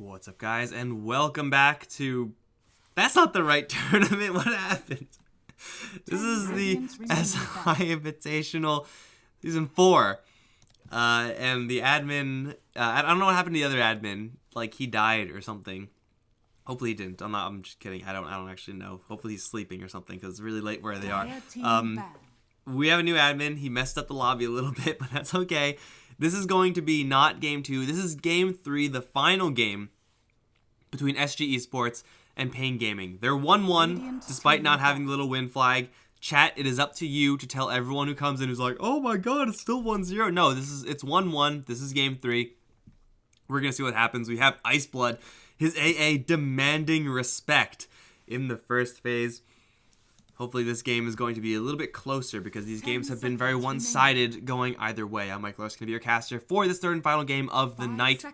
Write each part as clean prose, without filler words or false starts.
What's up, guys, and welcome back to... That's not the right tournament. What happened? This is the SI Invitational Season 4. And the admin... I don't know what happened to the other admin. Like, he died or something. Hopefully he didn't. I'm just kidding. I don't actually know. Hopefully he's sleeping or something, because it's really late where they are. We have a new admin. He messed up the lobby a little bit, but that's okay. This is going to be not Game 2. This is Game 3, the final game between SG Esports and paiN Gaming. They're 1-1, despite not having the little win flag. Chat, it is up to you to tell everyone who comes in who's like, oh my god, it's still 1-0. No, it's 1-1. This is Game 3. We're going to see what happens. We have Iceblood, his AA demanding respect in the first phase. Hopefully this game is going to be a little bit closer because these games have been very one-sided going either way. I'm Mike Lewis, going to be your caster for this third and final game of the night. I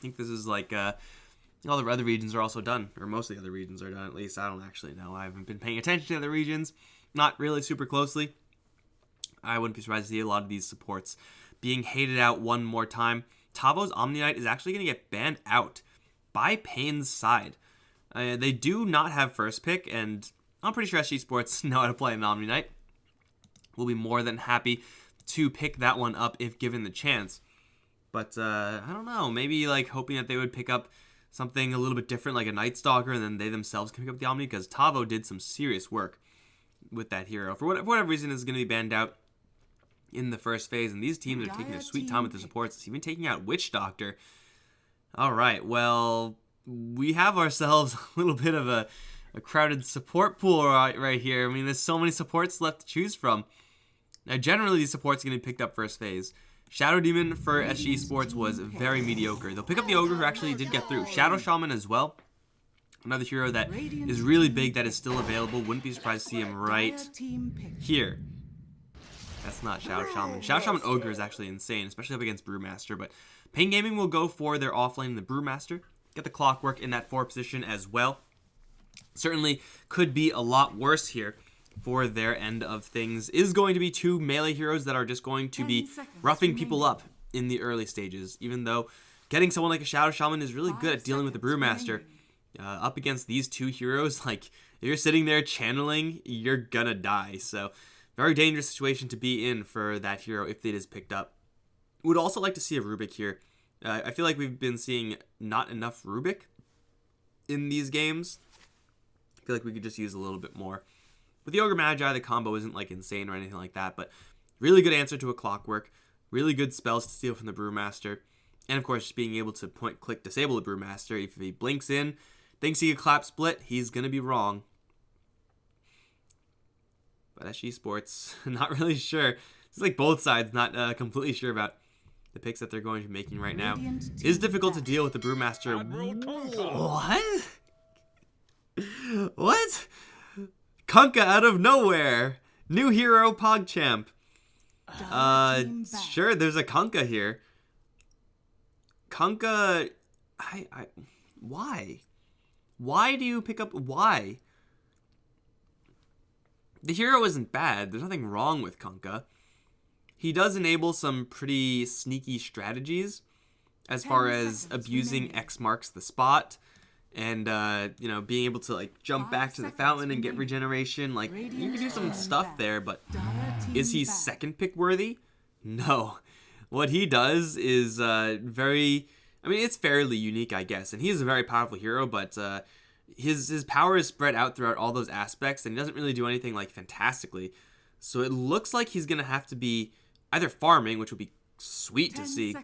think this is like, all the other regions are also done, or most of the other regions are done at least. I don't actually know. I haven't been paying attention to the other regions, not really super closely. I wouldn't be surprised to see a lot of these supports being hated out one more time. Tavo's Omni Knight is actually going to get banned out by paiN's side. They do not have first pick, and I'm pretty sure SG Sports know how to play an Omni Knight. We'll be more than happy to pick that one up if given the chance. But, I don't know. Maybe, like, hoping that they would pick up something a little bit different, like a Night Stalker, and then they themselves can pick up the Omni, because Tavo did some serious work with that hero. For whatever reason, is going to be banned out in the first phase, and these teams are taking a sweet time with the supports. It's even taking out Witch Doctor. All right, well, we have ourselves a little bit of a crowded support pool right here. I mean, there's so many supports left to choose from. Now, generally, these supports are going to be picked up first phase. Shadow Demon for SG Sports was very mediocre. They'll pick up the Ogre, who actually did get through. Shadow Shaman as well. Another hero that is really big that is still available. Wouldn't be surprised to see him right here. That's not Shadow Shaman. Shadow Shaman Ogre is actually insane, especially up against Brewmaster. But paiN Gaming will go for their offlane in the Brewmaster. Get the Clockwork in that 4 position as well. Certainly could be a lot worse here for their end of things. Is going to be 2 melee heroes that are just going to be roughing people up in the early stages, even though getting someone like a Shadow Shaman is really good at dealing with the Brewmaster. Up against these 2 heroes, like, if you're sitting there channeling, you're gonna die. So very dangerous situation to be in for that hero if it is picked up. Would also like to see a Rubik here. I feel like we've been seeing not enough Rubik in these games. I feel like we could just use a little bit more. With the Ogre Magi, the combo isn't like insane or anything like that, but really good answer to a Clockwork, really good spells to steal from the Brewmaster, and of course just being able to point-click disable the Brewmaster. If he blinks in, thinks he can clap split, he's going to be wrong. But SG Sports, not really sure. It's like both sides not completely sure about the picks that they're going to be making right now. It is difficult to deal with the Brewmaster. What? What? Kunkka out of nowhere. New hero, PogChamp. Sure, there's a Kunkka here. Kunkka, why? Why do you pick up, why? The hero isn't bad. There's nothing wrong with Kunkka. He does enable some pretty sneaky strategies as far as abusing X marks the spot. And, you know, being able to, like, jump back to the fountain and get regeneration. Like, you can do some stuff there, but is he second pick worthy? No. What he does is very... I mean, it's fairly unique, I guess. And he is a very powerful hero, but his power is spread out throughout all those aspects, and he doesn't really do anything, like, fantastically. So it looks like he's going to have to be either farming, which would be sweet to see,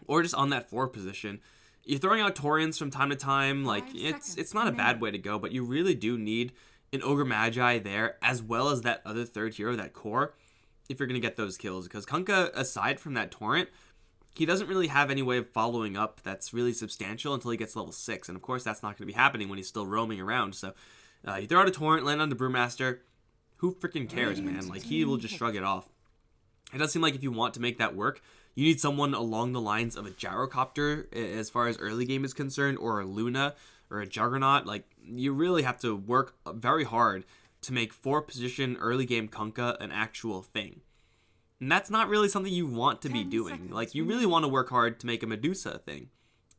or just on that 4 position. You're throwing out Taurians from time to time, like, it's not a bad way to go, but you really do need an Ogre Magi there, as well as that other third hero, that core, if you're going to get those kills. Because Kunkka, aside from that Torrent, he doesn't really have any way of following up that's really substantial until he gets level 6, and of course that's not going to be happening when he's still roaming around. So you throw out a Torrent, land on the Brewmaster, who freaking cares, man? Like, he will just shrug it off. It does seem like if you want to make that work, you need someone along the lines of a Gyrocopter as far as early game is concerned, or a Luna, or a Juggernaut. Like, you really have to work very hard to make 4 position early game Kunkka an actual thing. And that's not really something you want to be doing. Like, you really want to work hard to make a Medusa a thing.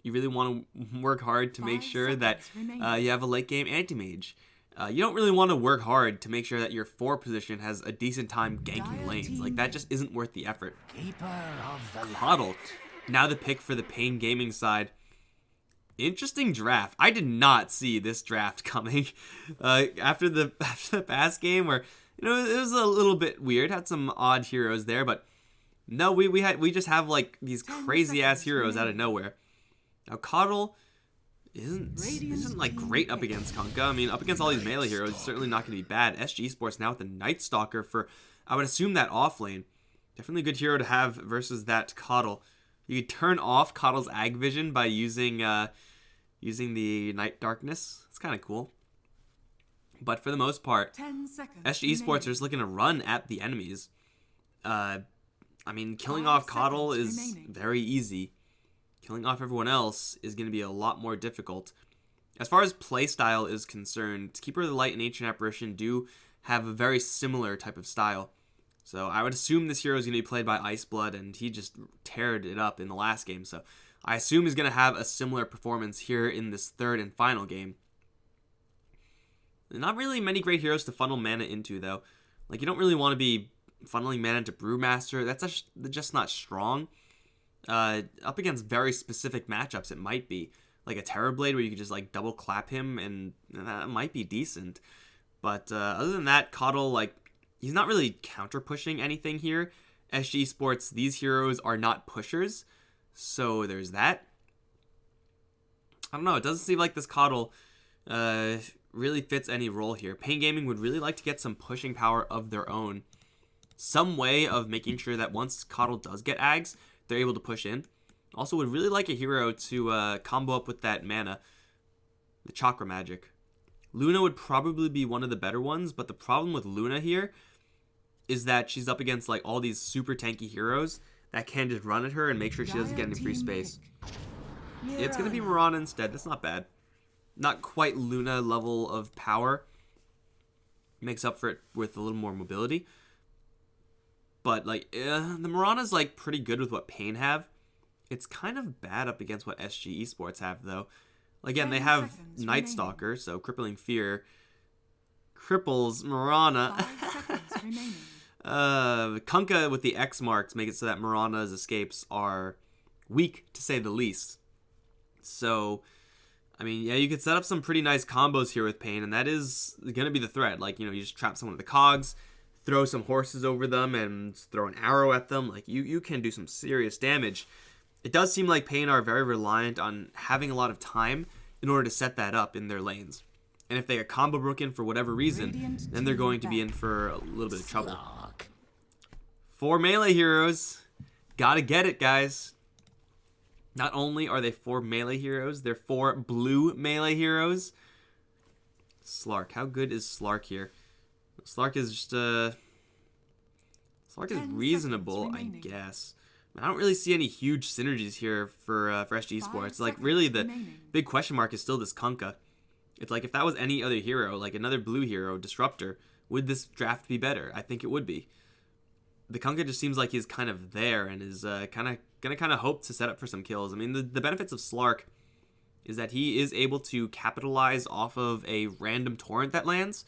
you really want to work hard to make sure that you have a late game anti-mage. You don't really want to work hard to make sure that your 4 position has a decent time ganking lanes. Like, that just isn't worth the effort. Coddle, now the pick for the paiN Gaming side. Interesting draft. I did not see this draft coming. After the past game, where it was a little bit weird. Had some odd heroes there, but no, we just have like these crazy ass heroes out of nowhere. Now Coddle isn't like great up against Kunkka. I mean, up against all these melee heroes, it's certainly not going to be bad. SG Sports now with the Night Stalker for, I would assume, that off lane. Definitely a good hero to have versus that Coddle. You could turn off Coddle's Ag Vision by using the Night Darkness. It's kind of cool. But for the most part, SG Sports are just looking to run at the enemies. I mean, killing off Coddle is very easy. Killing off everyone else is going to be a lot more difficult. As far as playstyle is concerned, Keeper of the Light and Ancient Apparition do have a very similar type of style. So I would assume this hero is going to be played by Iceblood, and he just teared it up in the last game. So I assume he's going to have a similar performance here in this third and final game. Not really many great heroes to funnel mana into, though. Like, you don't really want to be funneling mana into Brewmaster. That's just not strong. Up against very specific matchups, it might be. Like a Terrorblade where you could just like double clap him, and that might be decent. But other than that, Coddle, like, he's not really counter pushing anything here. SG Sports, these heroes are not pushers, so there's that. I don't know, it doesn't seem like this Coddle really fits any role here. paiN Gaming would really like to get some pushing power of their own. Some way of making sure that once Coddle does get Ags, they're able to push in. Also would really like a hero to combo up with that mana, the Chakra Magic. Luna would probably be one of the better ones, but the problem with Luna here is that she's up against like all these super tanky heroes that can just run at her and make sure she doesn't get any free space. It's going to be Mirana instead. That's not bad. Not quite Luna level of power. Makes up for it with a little more mobility. But like the Mirana's like pretty good with what paiN have. It's kind of bad up against what SG Esports have, though. Again, they have Night Stalker, so Crippling Fear cripples Mirana. Kunkka with the X marks make it so that Mirana's escapes are weak, to say the least. So, I mean, yeah, you could set up some pretty nice combos here with paiN, and that is going to be the threat. Like, you just trap someone with the cogs, throw some horses over them, and throw an arrow at them. Like, you can do some serious damage. It does seem like paiN are very reliant on having a lot of time in order to set that up in their lanes. And if they get combo broken for whatever reason, then they're going to be in for a little bit of trouble. 4 melee heroes. Gotta get it, guys. Not only are they 4 melee heroes, they're 4 blue melee heroes. Slark. How good is Slark here? Slark is just, Slark is reasonable, I guess. I don't really see any huge synergies here for SG Sports. Like, really, the big question mark is still this Kunkka. It's like, if that was any other hero, like another blue hero, Disruptor, would this draft be better? I think it would be. The Kunkka just seems like he's kind of there and is gonna hope to set up for some kills. I mean, the benefits of Slark is that he is able to capitalize off of a random torrent that lands.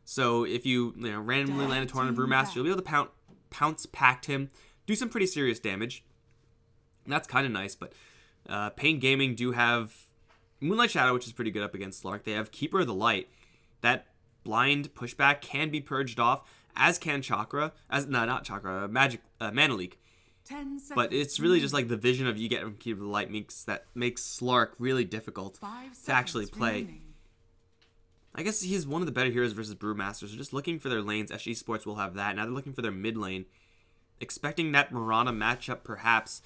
So if you randomly land a torrent of Brewmaster, you'll be able to pounce pact him, do some pretty serious damage. And that's kind of nice, but paiN Gaming do have Moonlight Shadow, which is pretty good up against Slark. They have Keeper of the Light. That blind pushback can be purged off, as can Chakra. Not Chakra, Magic, Mana Leak. But it's really just like the vision of you get from Keeper of the Light makes Slark really difficult to actually play. I guess he's one of the better heroes versus Brewmaster, so just looking for their lanes, SG Sports will have that. Now they're looking for their mid lane. Expecting that Mirana matchup, perhaps.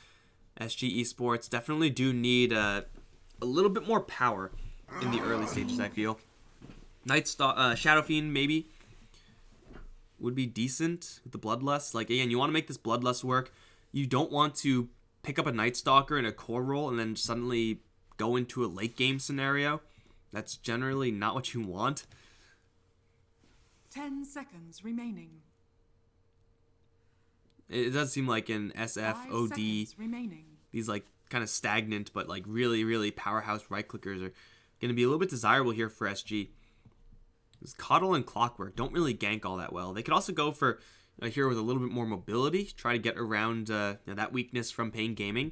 SG Esports definitely do need a little bit more power in the early stages, I feel. Shadow Fiend, maybe, would be decent with the Bloodlust. Like, again, you want to make this Bloodlust work. You don't want to pick up a Night Stalker in a core role and then suddenly go into a late game scenario. That's generally not what you want. 10 seconds remaining. It does seem like in SF, OD, these like kind of stagnant, but like really, really powerhouse right clickers are going to be a little bit desirable here for SG. This Coddle and Clockwork don't really gank all that well. They could also go for a hero with a little bit more mobility, try to get around that weakness from paiN Gaming.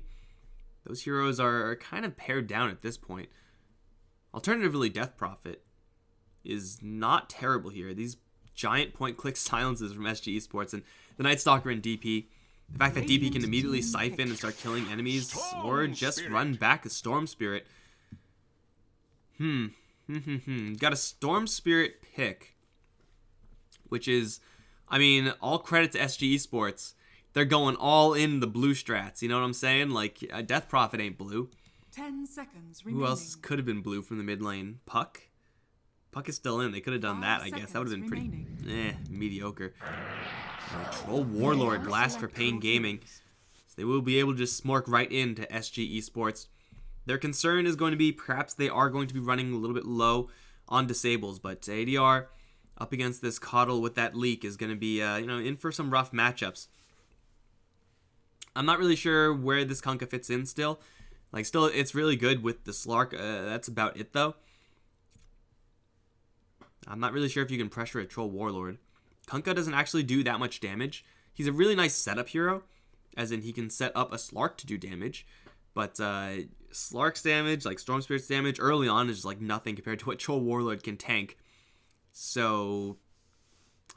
Those heroes are kind of pared down at this point. Alternatively, Death Prophet is not terrible here. These giant point-click silences from SG Esports and the Night Stalker and DP. The fact that DP can immediately siphon and start killing enemies or just run back a Storm Spirit. Got a Storm Spirit pick, which is, I mean, all credit to SG Esports. They're going all in the blue strats, you know what I'm saying? Like, Death Prophet ain't blue. 10 seconds remaining. Who else could have been blue from the mid lane? Puck? Puck is still in. They could have done that, I guess. That would have been pretty mediocre. Troll Warlord last for paiN Gaming. So they will be able to just smork right into SG Esports. Their concern is going to be perhaps they are going to be running a little bit low on disables, but ADR up against this Coddle with that leak is going to be in for some rough matchups. I'm not really sure where this Kunkka fits in still. Like, still, it's really good with the Slark. That's about it, though. I'm not really sure if you can pressure a Troll Warlord. Kunkka doesn't actually do that much damage. He's a really nice setup hero, as in he can set up a Slark to do damage. But Slark's damage, like Storm Spirit's damage, early on is just like nothing compared to what Troll Warlord can tank. So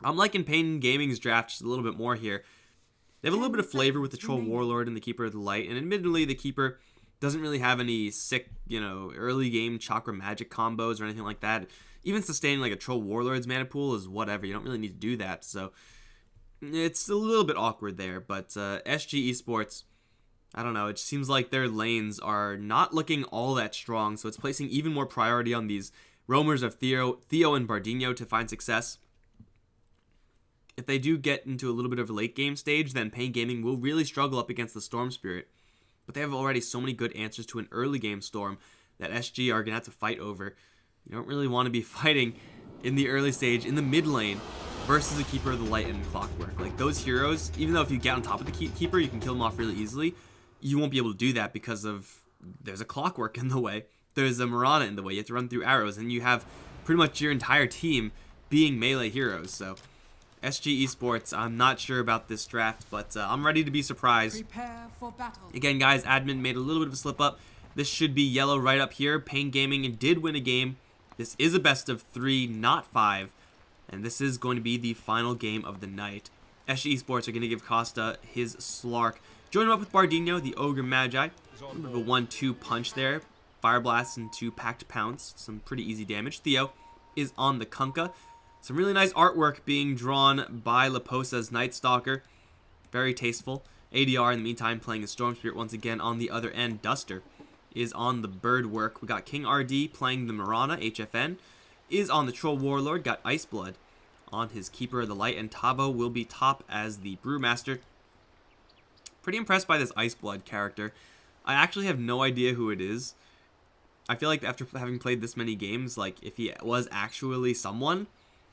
I'm liking paiN Gaming's draft just a little bit more here. They have a little bit of flavor with the Troll Warlord and the Keeper of the Light, and admittedly the Keeper doesn't really have any sick, early game Chakra Magic combos or anything like that. Even sustaining like a Troll Warlord's mana pool is whatever. You don't really need to do that, so it's a little bit awkward there. But SG Esports, I don't know, it seems like their lanes are not looking all that strong, so it's placing even more priority on these roamers of Theo and Bardinho to find success. If they do get into a little bit of a late game stage, then paiN Gaming will really struggle up against the Storm Spirit. But they have already so many good answers to an early game Storm that SG are going to have to fight over. You don't really want to be fighting in the early stage, in the mid lane, versus a Keeper of the Light and Clockwork. Like, those heroes, even though if you get on top of the Keeper, you can kill them off really easily, you won't be able to do that because of, there's a Clockwork in the way, there's a Mirana in the way, you have to run through arrows, and you have pretty much your entire team being melee heroes. So SG Esports, I'm not sure about this draft, but I'm ready to be surprised. Prepare for battle. Again, guys, admin made a little bit of a slip up. This should be yellow right up here. paiN Gaming did win a game. This is a best of 3, not 5. And this is going to be the final game of the night. SG Esports are going to give Costa his Slark. Join him up with Bardinho, the Ogre Magi. A bit of a 1-2 punch there. Fire Blast and 2 Packed Pounce. Some pretty easy damage. Theo is on the Kunkka. Some really nice artwork being drawn by Leposa's Night Stalker. Very tasteful. ADR in the meantime playing a Storm Spirit once again on the other end. Duster is on the bird work. We got King RD playing the Mirana, HFN, is on the Troll Warlord, got Iceblood on his Keeper of the Light, and Tavo will be top as the Brewmaster. Pretty impressed by this Iceblood character. I actually have no idea who it is. I feel like after having played this many games, like, if he was actually someone,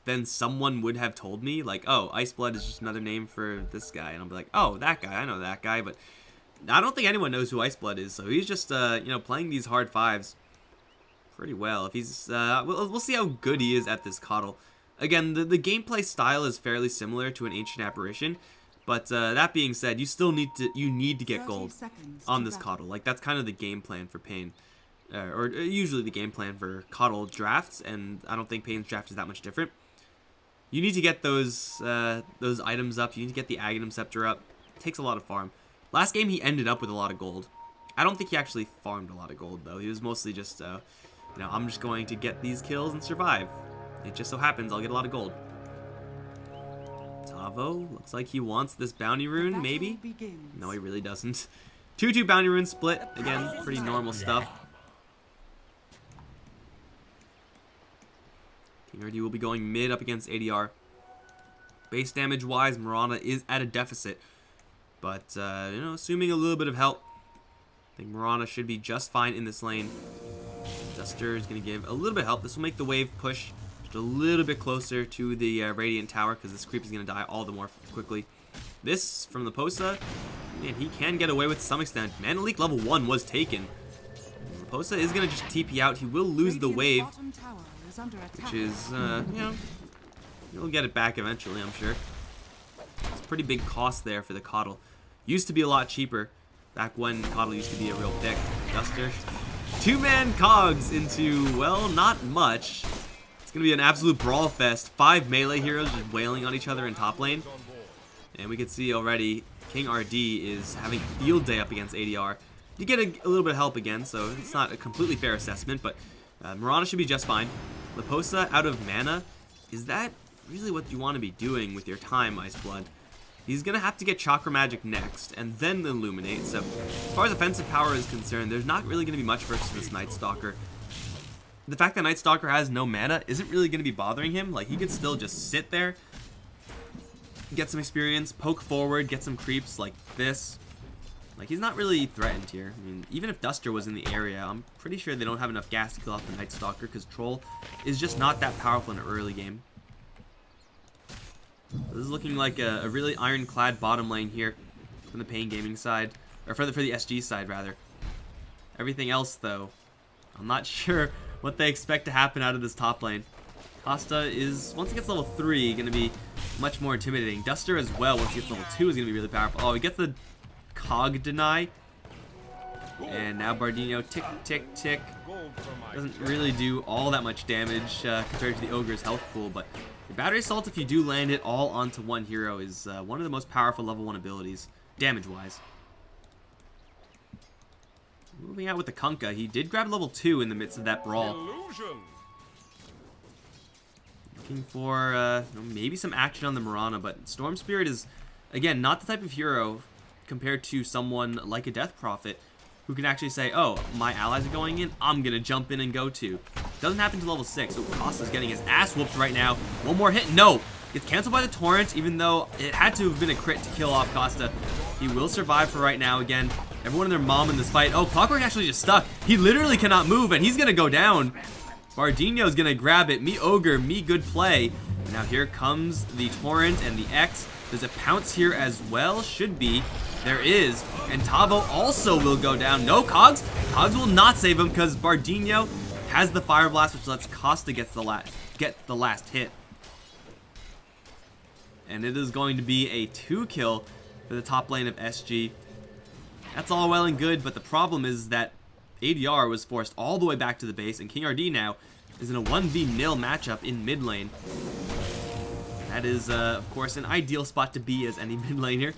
then someone would have told me, like, oh, Iceblood is just another name for this guy, and I'll be like, oh, that guy, I know that guy, but I don't think anyone knows who Iceblood is, so he's just, playing these hard fives pretty well. If he's, we'll see how good he is at this Coddle. Again, the gameplay style is fairly similar to an Ancient Apparition, but that being said, you need to get gold on this Coddle. Like, that's kind of the game plan for paiN, or usually the game plan for Coddle drafts, and I don't think paiN's draft is that much different. You need to get those items up. You need to get the Aghanim Scepter up. It takes a lot of farm. Last game, he ended up with a lot of gold. I don't think he actually farmed a lot of gold, though. He was mostly just, I'm just going to get these kills and survive. It just so happens I'll get a lot of gold. Tavo, looks like he wants this bounty rune, maybe? No, he really doesn't. 2-2 bounty rune split. Again, pretty normal stuff. King RD will be going mid up against ADR. Base damage-wise, Mirana is at a deficit. But, assuming a little bit of help, I think Mirana should be just fine in this lane. Duster is going to give a little bit of help. This will make the wave push just a little bit closer to the Radiant Tower, because this creep is going to die all the more quickly. This, from Leposa, And he can get away with to some extent. Mana Leak level 1 was taken. Raposa is going to just TP out. He will lose the wave, which is, you know, he'll get it back eventually, I'm sure. It's a pretty big cost there for the Coddle. Used to be a lot cheaper back when Coddle used to be a real pick. Duster. 2-man cogs into, well, not much. It's going to be an absolute brawl fest. 5 melee heroes just wailing on each other in top lane. And we can see already King RD is having a field day up against ADR. You get a little bit of help again, so it's not a completely fair assessment, but Mirana should be just fine. Raposa out of mana. Is that really what you want to be doing with your time, Iceblood? He's going to have to get Chakra Magic next, and then Illuminate. So, as far as offensive power is concerned, there's not really going to be much versus this Night Stalker. The fact that Night Stalker has no mana isn't really going to be bothering him. Like, he could still just sit there, get some experience, poke forward, get some creeps like this. Like, he's not really threatened here. I mean, even if Duster was in the area, I'm pretty sure they don't have enough gas to kill off the Night Stalker, because Troll is just not that powerful in an early game. This is looking like a really ironclad bottom lane here from the paiN Gaming side, or for the SG side rather. Everything else though, I'm not sure what they expect to happen out of this top lane. Costa is, once he gets level 3, going to be much more intimidating. Duster as well, once he gets level 2, is going to be really powerful. Oh, he gets the cog deny. And now Bardino, tick, tick, tick. Doesn't really do all that much damage compared to the Ogre's health pool, but the Battery Assault, if you do land it all onto one hero, is one of the most powerful level 1 abilities, damage-wise. Moving out with the Kunkka, he did grab level 2 in the midst of that brawl. Looking for maybe some action on the Mirana, but Storm Spirit is, again, not the type of hero compared to someone like a Death Prophet who can actually say, oh, my allies are going in, I'm going to jump in and go too. Doesn't happen to level 6. So Costa's getting his ass whooped right now. One more hit. No. Gets canceled by the Torrent, even though it had to have been a crit to kill off Costa. He will survive for right now again. Everyone and their mom in this fight. Oh, Clockwork actually just stuck. He literally cannot move, and he's going to go down. Bardino's going to grab it. Me Ogre, me good play. And now here comes the Torrent and the X. There's a pounce here as well. Should be. There is. And Tavo also will go down. No, Cogs. Cogs will not save him because Bardino has the Fire Blast, which lets Costa get the last hit. And it is going to be a 2-kill for the top lane of SG. That's all well and good, but the problem is that ADR was forced all the way back to the base, and King RD now is in a 1v0 matchup in mid lane. That is, of course, an ideal spot to be as any mid laner.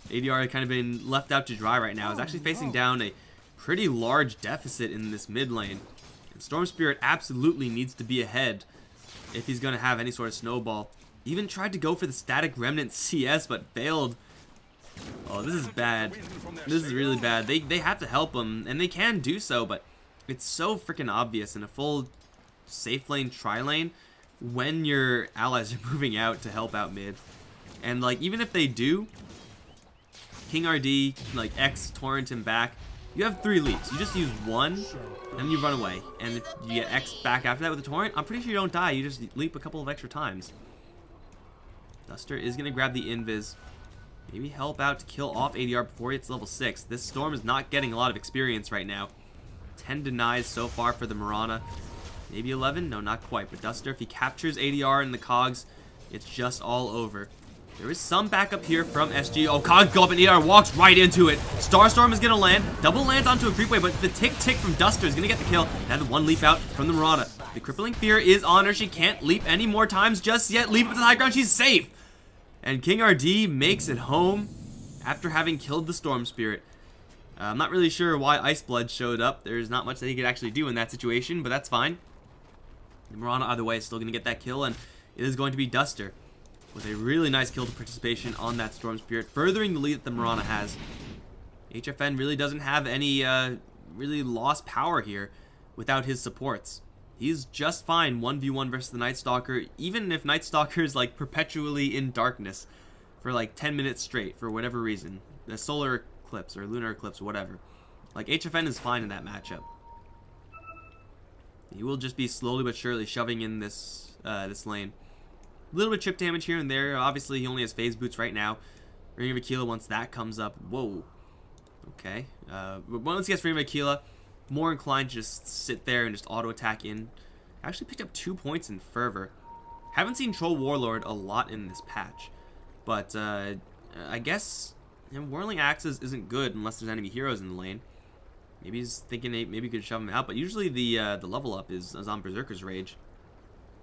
ADR had kind of been left out to dry right now. He's actually facing down a pretty large deficit in this mid lane. And Storm Spirit absolutely needs to be ahead if he's going to have any sort of snowball. Even tried to go for the Static Remnant CS, but failed. Oh, this is bad. This is really bad. They have to help him, and they can do so, but it's so freaking obvious in a full safe lane, tri-lane, when your allies are moving out to help out mid. And, like, even if they do, King RD, like, X, Torrent, and back, you have 3 leaps. You just use 1, and then you run away. And if you get X back after that with the Torrent, I'm pretty sure you don't die. You just leap a couple of extra times. Duster is going to grab the Invis. Maybe help out to kill off ADR before he hits level 6. This Storm is not getting a lot of experience right now. 10 denies so far for the Mirana. Maybe 11? No, not quite. But Duster, if he captures ADR and the Cogs, it's just all over. There is some backup here from SG. Oh, Cogs go up and ADR walks right into it. Starstorm is going to land. Double lands onto a creepway, but the tick-tick from Duster is going to get the kill. And the 1 leap out from the Mirana. The Crippling Fear is on her. She can't leap any more times just yet. Leap up to the high ground. She's safe. And King RD makes it home after having killed the Storm Spirit. I'm not really sure why Iceblood showed up. There's not much that he could actually do in that situation, but that's fine. The Mirana, either way, is still going to get that kill, and it is going to be Duster with a really nice kill to participation on that Storm Spirit, furthering the lead that the Mirana has. HFN really doesn't have any really lost power here without his supports. He's just fine 1v1 versus the Night Stalker, even if Night Stalker is like perpetually in darkness for like 10 minutes straight for whatever reason. The solar eclipse or lunar eclipse or whatever. Like, HFN is fine in that matchup. He will just be slowly but surely shoving in this this lane. A little bit chip damage here and there. Obviously, he only has phase boots right now. Ring of Aquila, once that comes up, whoa. Okay. Once he gets Ring of Aquila, more inclined to just sit there and just auto attack in. Actually picked up 2 points in Fervor. Haven't seen Troll Warlord a lot in this patch, but I guess Whirling Axes isn't good unless there's enemy heroes in the lane. Maybe he's thinking maybe he could shove him out, but usually the level up is on Berserker's Rage.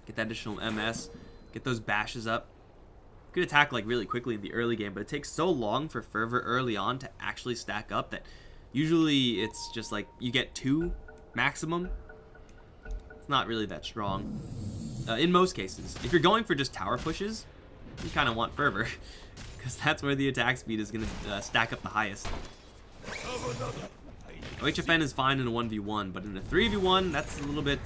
Get that additional MS, get those bashes up. Could attack like really quickly in the early game, but it takes so long for Fervor early on to actually stack up that usually it's just like you get 2 maximum. It's not really that strong in most cases. If you're going for just tower pushes, you kind of want Fervor because that's where the attack speed is going to stack up the highest. HFN is fine in a 1v1, but in a 3v1, that's a little bit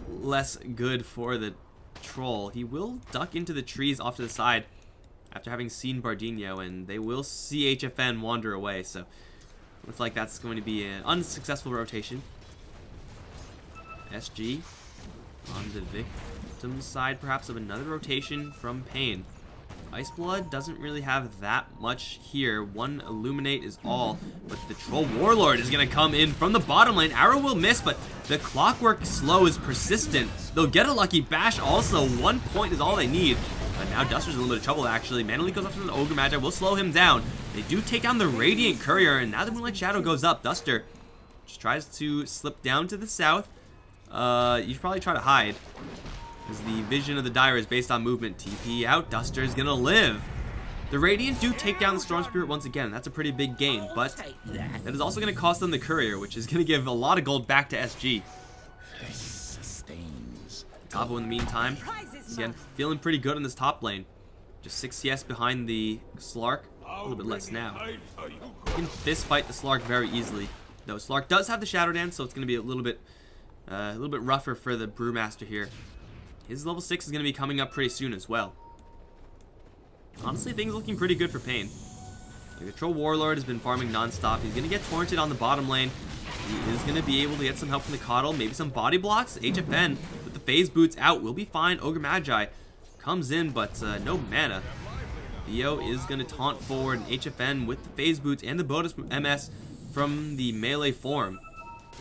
less good for the troll. He will duck into the trees off to the side after having seen Bardinho, and they will see HFN wander away, so looks like that's going to be an unsuccessful rotation. SG on the victim's side, perhaps, of another rotation from paiN. Iceblood doesn't really have that much here. 1 Illuminate is all, but the Troll Warlord is going to come in from the bottom lane. Arrow will miss, but the Clockwork Slow is persistent. They'll get a lucky bash also. 1 point is all they need. But now Duster's in a little bit of trouble, actually. Manually goes up to the Ogre Magi, will slow him down. They do take down the Radiant Courier, and now the Moonlight Shadow goes up. Duster just tries to slip down to the south. You should probably try to hide, because the vision of the Dire is based on movement. TP out, Duster is gonna live. The Radiant do take down the Storm Spirit once again. That's a pretty big gain, but that is also gonna cost them the Courier, which is gonna give a lot of gold back to SG. Tavo in the meantime, again, feeling pretty good in this top lane. Just 6 CS behind the Slark, a little bit less now. You can fist fight the Slark very easily, though. Slark does have the Shadow Dance, so it's gonna be a little bit rougher for the Brewmaster here. His level 6 is going to be coming up pretty soon as well. Honestly, things looking pretty good for paiN. The Troll Warlord has been farming non-stop. He's going to get torrented on the bottom lane. He is going to be able to get some help from the Coddle, maybe some body blocks. HFN with the phase boots out will be fine. Ogre Magi comes in, but no mana. Theo is going to taunt forward, and HFN with the phase boots and the bonus MS from the melee form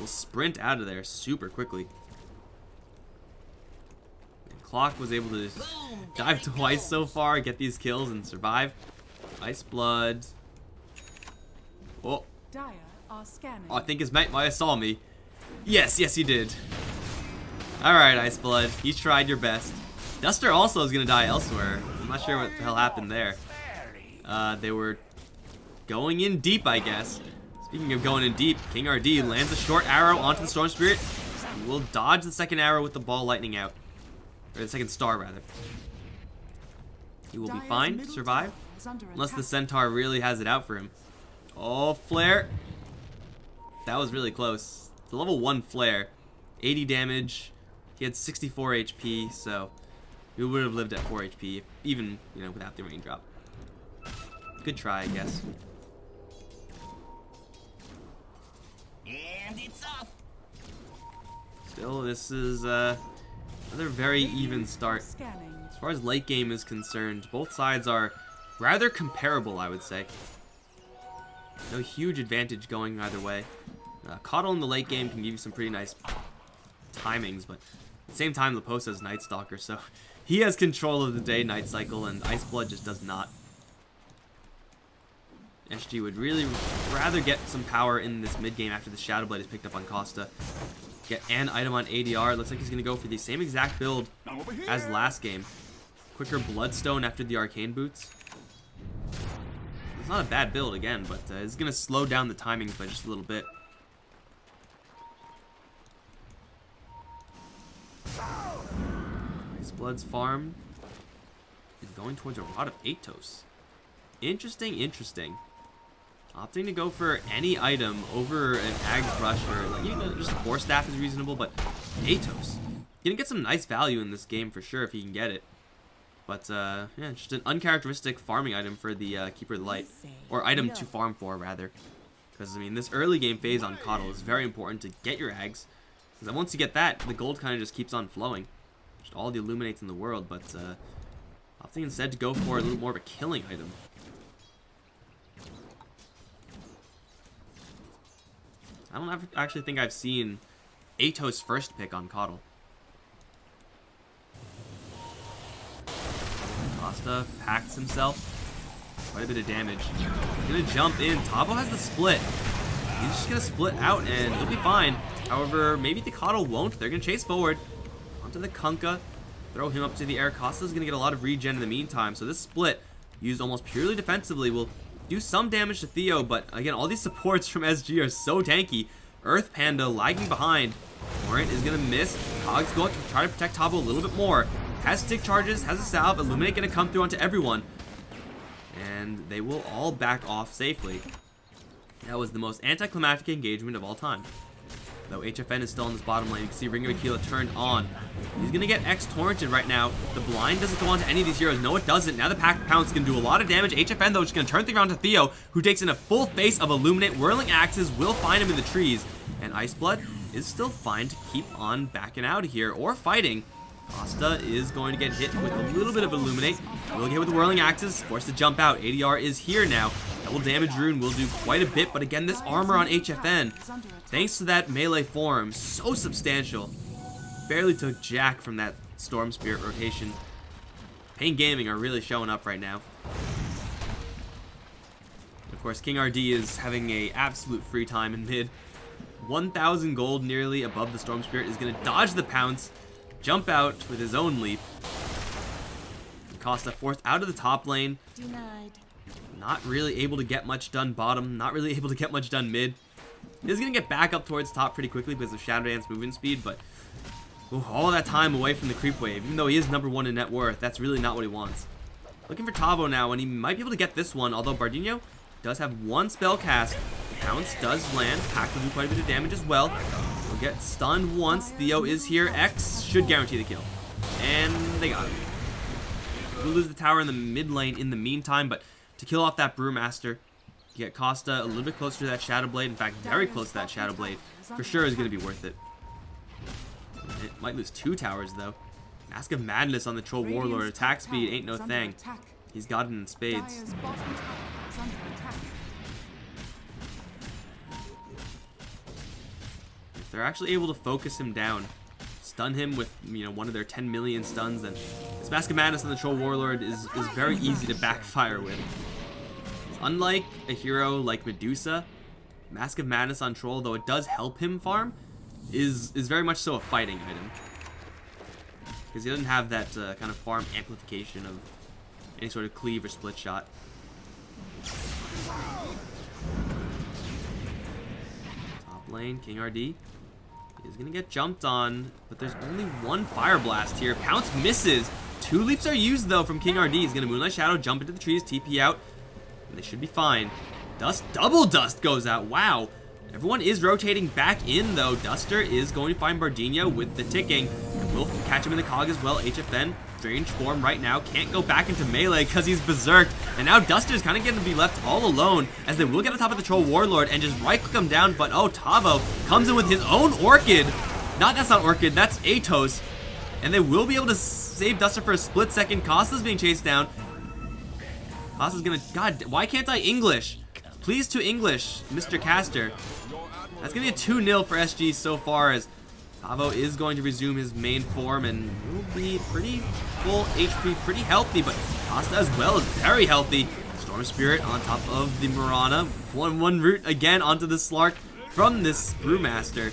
will sprint out of there super quickly. Clock was able to dive twice so far, get these kills, and survive. Iceblood. Oh. Dire are scanning. Oh, I think his mate might have saw me. Yes, he did. Alright, Iceblood. You tried your best. Duster also is going to die elsewhere. I'm not sure what the hell happened there. They were going in deep, I guess. Speaking of going in deep, King RD lands a short arrow onto the Storm Spirit. He will dodge the second arrow with the ball lightning out. Or the second star, rather. He will be fine to survive. Unless the Centaur really has it out for him. Oh, Flare. That was really close. It's a level 1 Flare. 80 damage. He had 64 HP, so he would have lived at 4 HP, even, you know, without the raindrop. Good try, I guess. And it's off. Still, this is another very even start. As far as late game is concerned, both sides are rather comparable, I would say. No huge advantage going either way. Coddle in the late game can give you some pretty nice timings, but at the same time, Leposa has Night Stalker, so he has control of the day-night cycle, and Iceblood just does not. SG would really rather get some power in this mid-game after the Shadow Blade is picked up on Costa. Get an item on ADR. It looks like he's going to go for the same exact build as last game. Quicker Bloodstone after the Arcane Boots. It's not a bad build again, but it's going to slow down the timings by just a little bit. Iceblood's farm is going towards a Rod of Atos. Interesting, interesting. Opting to go for any item over an Ag's Rush or, like, you know, just a Force Staff is reasonable, but Atos. Gonna get some nice value in this game for sure if he can get it. But, yeah, just an uncharacteristic farming item for the Keeper of the Light. Or item to farm for, rather. Because, I mean, this early game phase on Coddle is very important to get your Ags. Because once you get that, the gold kind of just keeps on flowing. Just all the Illuminates in the world, but opting instead to go for a little more of a killing item. I don't actually think I've seen Atos first pick on Coddle. Costa packs himself. Quite a bit of damage. He's gonna jump in. Tavo has the split. He's just gonna split out and he'll be fine. However, maybe the Coddle won't. They're gonna chase forward onto the Kunkka. Throw him up to the air. Costa's gonna get a lot of regen in the meantime. So this split, used almost purely defensively, will do some damage to Theo. But again, all these supports from SG are so tanky. Earth Panda lagging behind. Torrent is gonna miss. Cog's going to try to protect Tavo a little bit more. Has stick charges, has a salve. Illuminate gonna come through onto everyone. And they will all back off safely. That was the most anticlimactic engagement of all time. Though HFN is still on this bottom lane, you can see Ring of Aquila turned on. He's going to get X-torrented right now. The blind doesn't go on to any of these heroes. No, it doesn't. Now the Pack Pounce can do a lot of damage. HFN, though, is going to turn things around to Theo, who takes in a full face of Illuminate. Whirling Axes will find him in the trees. And Iceblood is still fine to keep on backing out of here, or fighting. Costa is going to get hit with a little bit of Illuminate. Will get hit with the Whirling Axes, forced to jump out. ADR is here now. Double damage rune will do quite a bit, but again, this armor on HFN, thanks to that melee form, so substantial. Barely took jack from that Storm Spirit rotation. paiN Gaming are really showing up right now. Of course, King RD is having a absolute free time in mid. 1,000 gold nearly above the Storm Spirit, is going to dodge the pounce, jump out with his own leap. Costa forced out of the top lane. Denied. Not really able to get much done bottom. Not really able to get much done mid. He's going to get back up towards top pretty quickly because of Shadow Dance movement speed, but all that time away from the creep wave. Even though he is #1 in net worth, that's really not what he wants. Looking for Tavo now, and he might be able to get this one, although Bardinho does have one spell cast. Pounce does land. Pack will do quite a bit of damage as well. He'll get stunned once. Theo is here. X should guarantee the kill. And they got him. We'll lose the tower in the mid lane in the meantime, but to kill off that Brewmaster, you get Costa a little bit closer to that Shadow Blade. In fact, very close to that Shadow Blade. For sure is going to be worth it. It might lose 2 towers, though. Mask of Madness on the Troll Warlord. Attack speed ain't no thing. He's got it in spades. If they're actually able to focus him down, stun him with, one of their 10 million stuns, then this Mask of Madness on the Troll Warlord is very easy to backfire with. Unlike a hero like Medusa, Mask of Madness on Troll, though it does help him farm, is very much so a fighting item. Because he doesn't have that kind of farm amplification of any sort of cleave or split shot. Top lane, King RD is going to get jumped on, but there's only one Fire Blast here. Pounce misses. 2 leaps are used, though, from King RD. He's going to Moonlight Shadow, jump into the trees, TP out, and they should be fine. Dust, double dust goes out. Wow. Everyone is rotating back in, though. Duster is going to find Bardinho with the ticking. And will catch him in the cog as well. HFN, strange form right now. Can't go back into melee because he's berserked. And now Duster's kind of going to be left all alone as they will get on top of the Troll Warlord and just right-click him down. But, oh, Tavo comes in with his own Orchid. That's not Orchid. That's Atos. And they will be able to save Duster for a split second. Costa's being chased down. Costa's going to... God, why can't I English? Please to English, Mr. Caster. That's going to be a 2-0 for SG so far, as Tavo is going to resume his main form and will be pretty full HP, pretty healthy, but Costa as well is very healthy. Storm Spirit on top of the Mirana. 1-1 root again onto the Slark from this Brewmaster.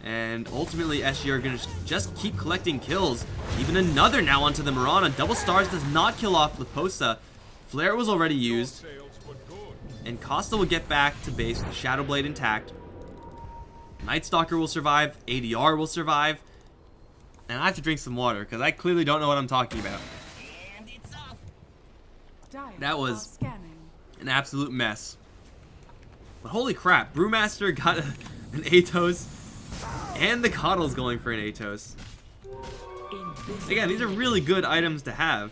And ultimately, SG are going to just keep collecting kills. Even another now onto the Mirana. Double Stars does not kill off Liposa. Flare was already used. And Costa will get back to base with Shadow Blade intact. Night Stalker will survive. ADR will survive. And I have to drink some water because I clearly don't know what I'm talking about. That was an absolute mess. But holy crap, Brewmaster got an Atos. And the Coddle's going for an Atos. Again, these are really good items to have.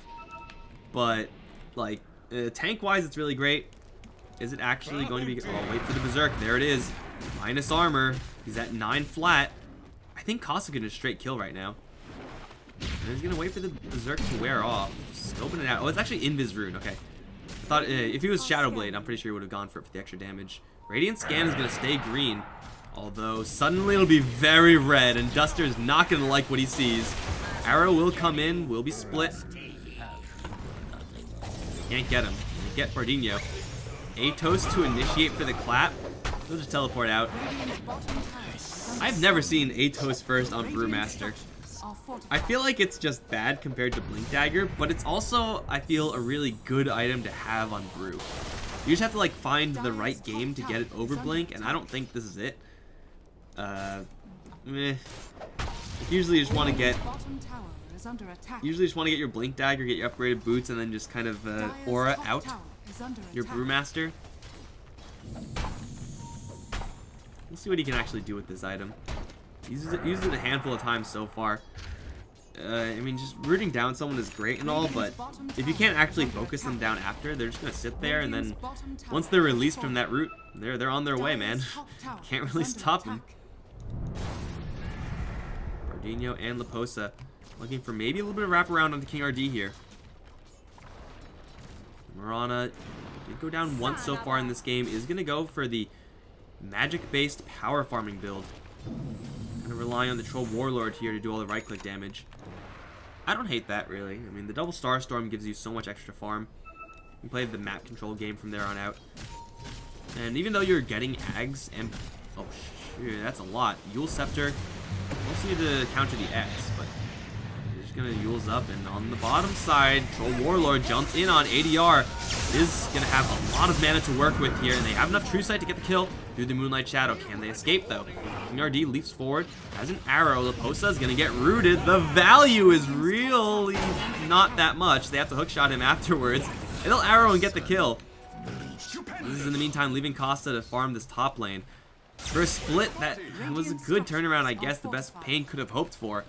But, like, tank-wise, it's really great. Is it actually going to be... Oh, wait for the Berserk. There it is. Minus armor. He's at 9 flat. I think Costa can just straight kill right now. And he's going to wait for the Berserk to wear off. Scoping it out. Oh, it's actually Invis Rune. Okay. Thought if he was Shadow Blade, I'm pretty sure he would have gone for it for the extra damage. Radiant Scan is going to stay green, although suddenly it'll be very red, and Duster is not going to like what he sees. Arrow will come in, will be split. Can't get him. Get paiN. Atos to initiate for the clap. He'll just teleport out. I've never seen Atos first on Brewmaster. I feel like it's just bad compared to Blink Dagger, but it's also, I feel, a really good item to have on Brew. You just have to like find the right game to get it over Blink, and I don't think this is it. Usually just want to get your Blink Dagger, get your upgraded boots, and then just kind of aura out your Brewmaster. We'll see what he can actually do with this item. Uses it a handful of times so far. I mean, just rooting down someone is great and all, but if you can't actually focus them down after, they're just gonna sit there, and then once they're released from that root, they're on their way, man. Can't really stop them. paiN and Laposa looking for maybe a little bit of wraparound on the King RD here. Mirana did go down once so far in this game. Is gonna go for the magic-based power farming build. Gonna rely on the Troll Warlord here to do all the right-click damage. I don't hate that, really. I mean, the double Star Storm gives you so much extra farm. You play the map control game from there on out. And even though you're getting Ags and... oh, shoot, that's a lot. Yule Scepter. Mostly to counter the X, but... you're just gonna Yule's up, and on the bottom side, Troll Warlord jumps in on ADR. Is gonna have a lot of mana to work with here, and they have enough True Sight to get the kill through the Moonlight Shadow. Can they escape, though? King RD leaps forward, has an arrow. Laposa is gonna get rooted. The value is really not that much. They have to hookshot him afterwards, and they'll arrow and get the kill. This is in the meantime leaving Costa to farm this top lane. For a split, that was a good turnaround, I guess, the best paiN could have hoped for.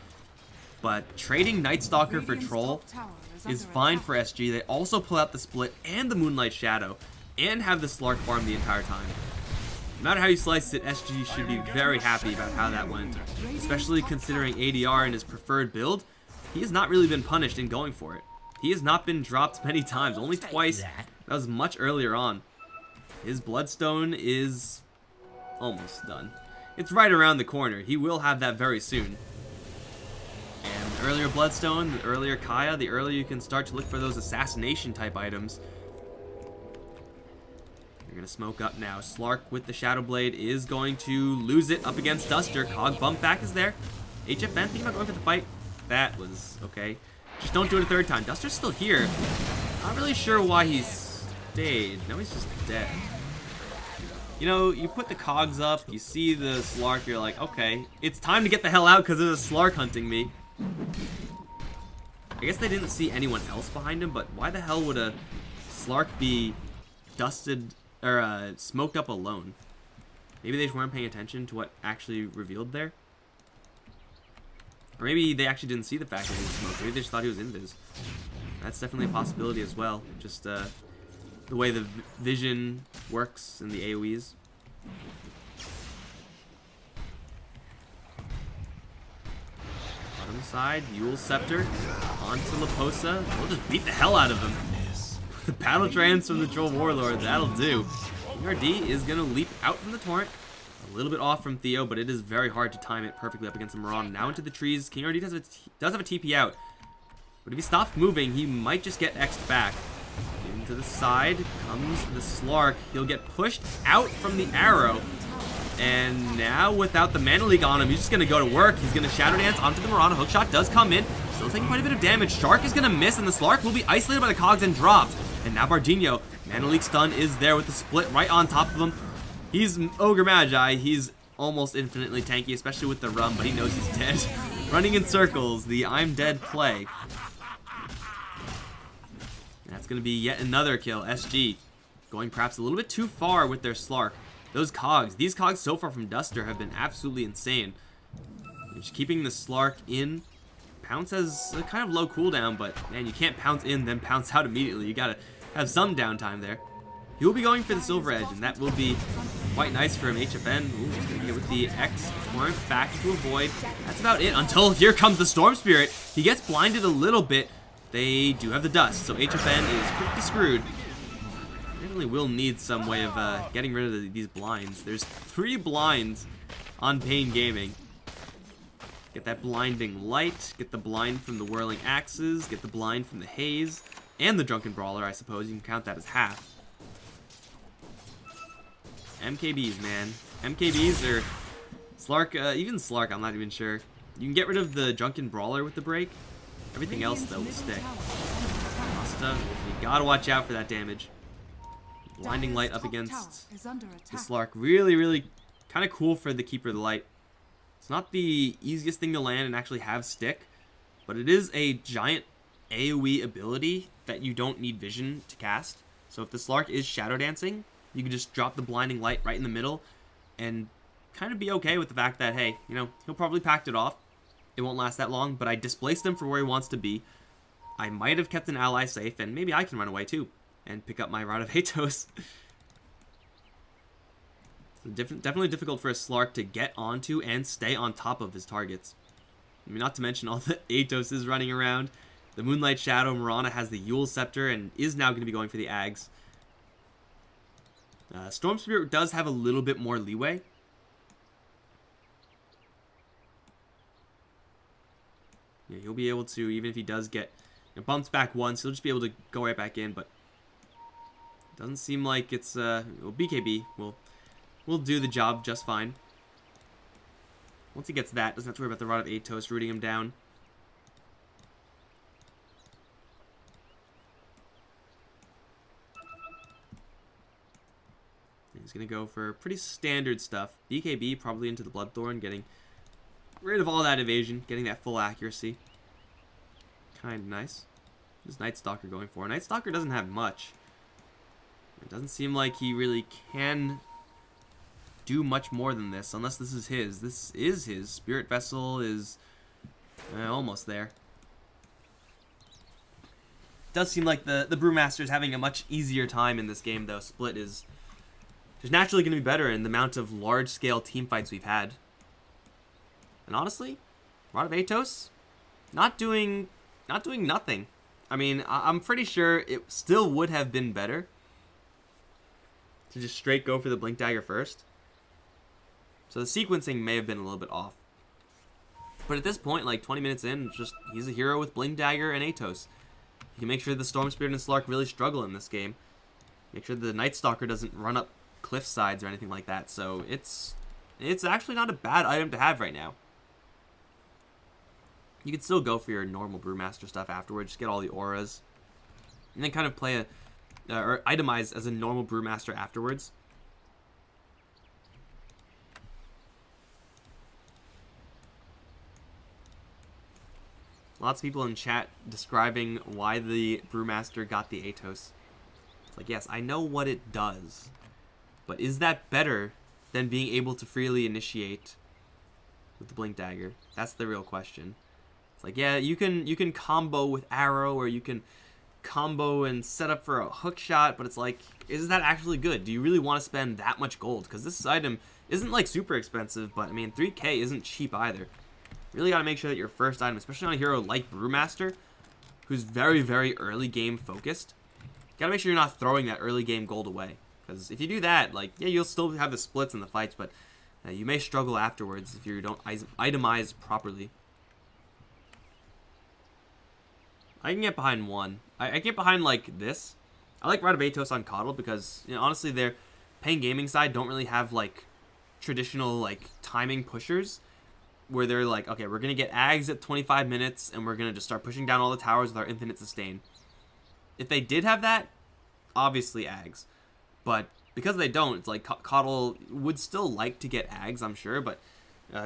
But trading Night Stalker for Troll is fine for SG. They also pull out the split and the Moonlight Shadow, and have the Slark farm the entire time. No matter how you slice it, SG should be very happy about how that went, especially considering ADR in his preferred build. He has not really been punished in going for it. He has not been dropped many times, only twice. That was much earlier on. His Bloodstone is almost done. It's right around the corner. He will have that very soon. And the earlier Bloodstone, the earlier Kaya, the earlier you can start to look for those assassination type items. You're gonna smoke up now. Slark with the Shadow Blade is going to lose it up against Duster. Cog bump back is there. HFN thinking about going for the fight. That was okay. Just don't do it a third time. Duster's still here. Not really sure why he stayed. Now he's just dead. You know, you put the cogs up, you see the Slark, you're like, okay, it's time to get the hell out because there's a Slark hunting me. I guess they didn't see anyone else behind him, but why the hell would a Slark be dusted or smoked up alone? Maybe they just weren't paying attention to what actually revealed there. Or maybe they actually didn't see the fact that he was smoked. Maybe they just thought he was invis. That's definitely a possibility as well. Just the way the vision works in the AoEs. Bottom side, Yule Scepter onto Laposa. We'll just beat the hell out of him. The battle trance from the Troll Warlord, that'll do. RD is gonna leap out from the torrent. A little bit off from Theo, but it is very hard to time it perfectly up against the Mirana. Now into the trees. King RD does have a TP out. But if he stops moving, he might just get X'd back. To the side comes the Slark. He'll get pushed out from the arrow. And now without the Mana Leak on him, he's just going to go to work. He's going to Shadow Dance onto the Mirana. Hookshot does come in. Still taking quite a bit of damage. Shark is going to miss, and the Slark will be isolated by the cogs and dropped. And now paiN, Mana Leak stun is there with the split right on top of him. He's Ogre Magi. He's almost infinitely tanky, especially with the rum, but he knows he's dead. Running in circles, the I'm dead play. That's going to be yet another kill. SG going perhaps a little bit too far with their Slark. Those cogs, these cogs so far from Duster have been absolutely insane. Just keeping the Slark in. Pounce has a kind of low cooldown, but man, you can't pounce in then pounce out immediately. You got to have some downtime there. He will be going for the Silver Edge, and that will be quite nice for him. HFN, ooh, he's going to get with the X, torrent back to avoid. That's about it until here comes the Storm Spirit. He gets blinded a little bit. They do have the dust, so HFN is pretty screwed. definitely will need some way of getting rid of these blinds. There's 3 blinds on paiN Gaming. Get that blinding light, get the blind from the whirling axes, get the blind from the haze, and the drunken brawler, I suppose. You can count that as half. MKBs, man. MKBs are... Slark, even Slark, I'm not even sure. You can get rid of the drunken brawler with the break. Everything else, though, will stick. Asta, you gotta watch out for that damage. Blinding light up against the Slark. Really, really kind of cool for the Keeper of the Light. It's not the easiest thing to land and actually have stick, but it is a giant AoE ability that you don't need vision to cast. So if the Slark is shadow dancing, you can just drop the blinding light right in the middle and kind of be okay with the fact that, hey, you know, he'll probably pack it off. It won't last that long, but I displaced him for where he wants to be. I might have kept an ally safe, and maybe I can run away too and pick up my Rod of Atos. Definitely difficult for a Slark to get onto and stay on top of his targets. I mean, not to mention all the Atos is running around. The Moonlight Shadow, Mirana has the Yule Scepter and is now going to be going for the Ags. Storm Spirit does have a little bit more leeway. Yeah, he'll be able to, even if he does get bumped back once, he'll just be able to go right back in, but doesn't seem like it's, well, BKB will do the job just fine. Once he gets that, doesn't have to worry about the Rod of Atos rooting him down. He's going to go for pretty standard stuff. BKB probably into the Bloodthorn, getting rid of all that evasion, getting that full accuracy. Kind of nice. What is Night Stalker going for? Night Stalker doesn't have much. It doesn't seem like he really can do much more than this, unless this is his. This is his. Spirit Vessel is almost there. Does seem like the Brewmaster is having a much easier time in this game, though. Split is just naturally going to be better in the amount of large-scale team fights we've had. And honestly, Rod of Atos, not doing nothing. I mean, I'm pretty sure it still would have been better to just straight go for the Blink Dagger first. So the sequencing may have been a little bit off. But at this point, like 20 minutes in, just he's a hero with Blink Dagger and Atos. You can make sure the Storm Spirit and Slark really struggle in this game. Make sure the Night Stalker doesn't run up cliff sides or anything like that. So it's actually not a bad item to have right now. You can still go for your normal Brewmaster stuff afterwards, just get all the auras, and then kind of play or itemize as a normal Brewmaster afterwards. Lots of people in chat describing why the Brewmaster got the Atos. It's like, yes, I know what it does, but is that better than being able to freely initiate with the Blink Dagger? That's the real question. It's like, yeah, you can combo with arrow, or you can combo and set up for a hook shot, but it's like, is that actually good? Do you really want to spend that much gold? Because this item isn't like super expensive, but I mean 3K isn't cheap either. Really got to make sure that your first item, especially on a hero like Brewmaster, who's very, very early game focused, got to make sure you're not throwing that early game gold away. Because if you do that, like, yeah, you'll still have the splits in the fights, but you may struggle afterwards if you don't itemize properly. I can get behind one. I get behind like this. I like Rod of Atos on Coddle because, you know, honestly, their paiN Gaming side don't really have like traditional like timing pushers where they're like, okay, we're gonna get Ags at 25 minutes and we're gonna just start pushing down all the towers with our infinite sustain. If they did have that, obviously Ags, but because they don't, it's like Coddle would still like to get Ags, I'm sure, but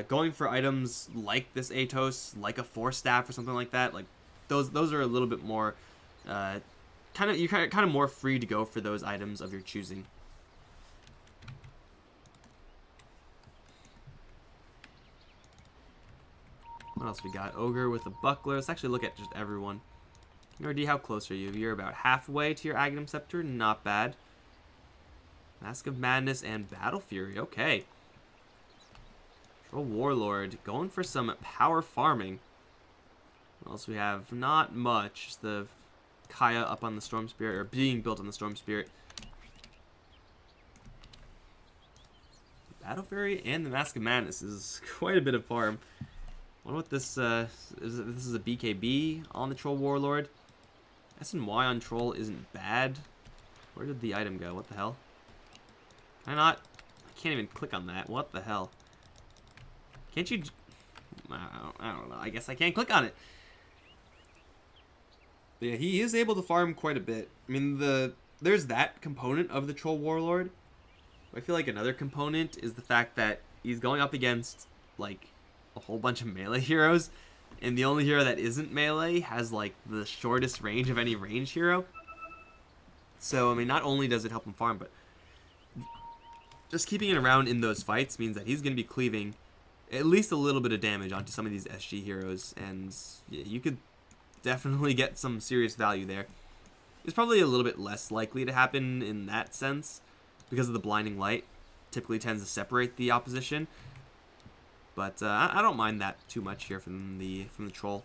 going for items like this Atos, like a Force Staff or something like that, like those are a little bit more you're kind of more free to go for those items of your choosing. What else we got? Ogre with a buckler. Let's actually look at just everyone. Nord, how close are you? You're about halfway to your Aghanim Scepter. Not bad. Mask of Madness and Battle Fury. Okay. Troll Warlord. Going for some power farming. What else we have? Not much. Just the Kaya up on the Storm Spirit, or being built on the Storm Spirit. Battle Fairy and the Mask of Madness is quite a bit of farm. I wonder what this this is a BKB on the Troll Warlord. S and Y on Troll isn't bad. Where did the item go? What the hell? Can I not? I can't even click on that. What the hell? Can't you? I don't know. I guess I can't click on it. But yeah, he is able to farm quite a bit. I mean, there's that component of the Troll Warlord. I feel like another component is the fact that he's going up against, like, a whole bunch of melee heroes. And the only hero that isn't melee has, like, the shortest range of any ranged hero. So, I mean, not only does it help him farm, but just keeping it around in those fights means that he's going to be cleaving at least a little bit of damage onto some of these SG heroes. And yeah, you could definitely get some serious value there. It's probably a little bit less likely to happen in that sense, because of the blinding light typically tends to separate the opposition. But I don't mind that too much here from the Troll.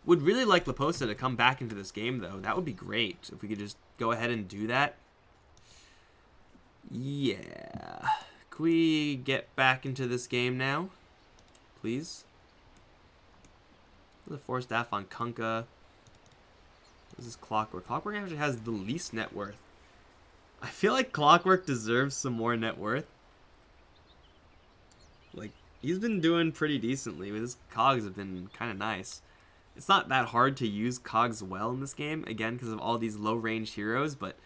Would really like Leposa to come back into this game, though. That would be great if we could just go ahead and do that. Yeah. Can we get back into this game now? Please. The 4 staff on Kunkka. This is Clockwork. Clockwork actually has the least net worth. I feel like Clockwork deserves some more net worth. Like, he's been doing pretty decently. His cogs have been kind of nice. It's not that hard to use cogs well in this game, again, because of all these low-range heroes, but,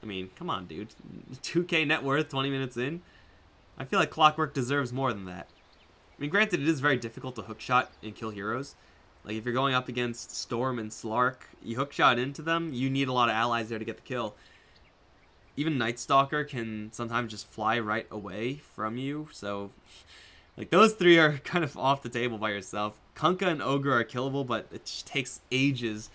I mean, come on, dude. 2k net worth 20 minutes in? I feel like Clockwork deserves more than that. I mean, granted, it is very difficult to hookshot and kill heroes. Like, if you're going up against Storm and Slark, you hookshot into them, you need a lot of allies there to get the kill. Even Night Stalker can sometimes just fly right away from you, so like those three are kind of off the table by yourself. Kunkka and Ogre are killable, but it just takes ages,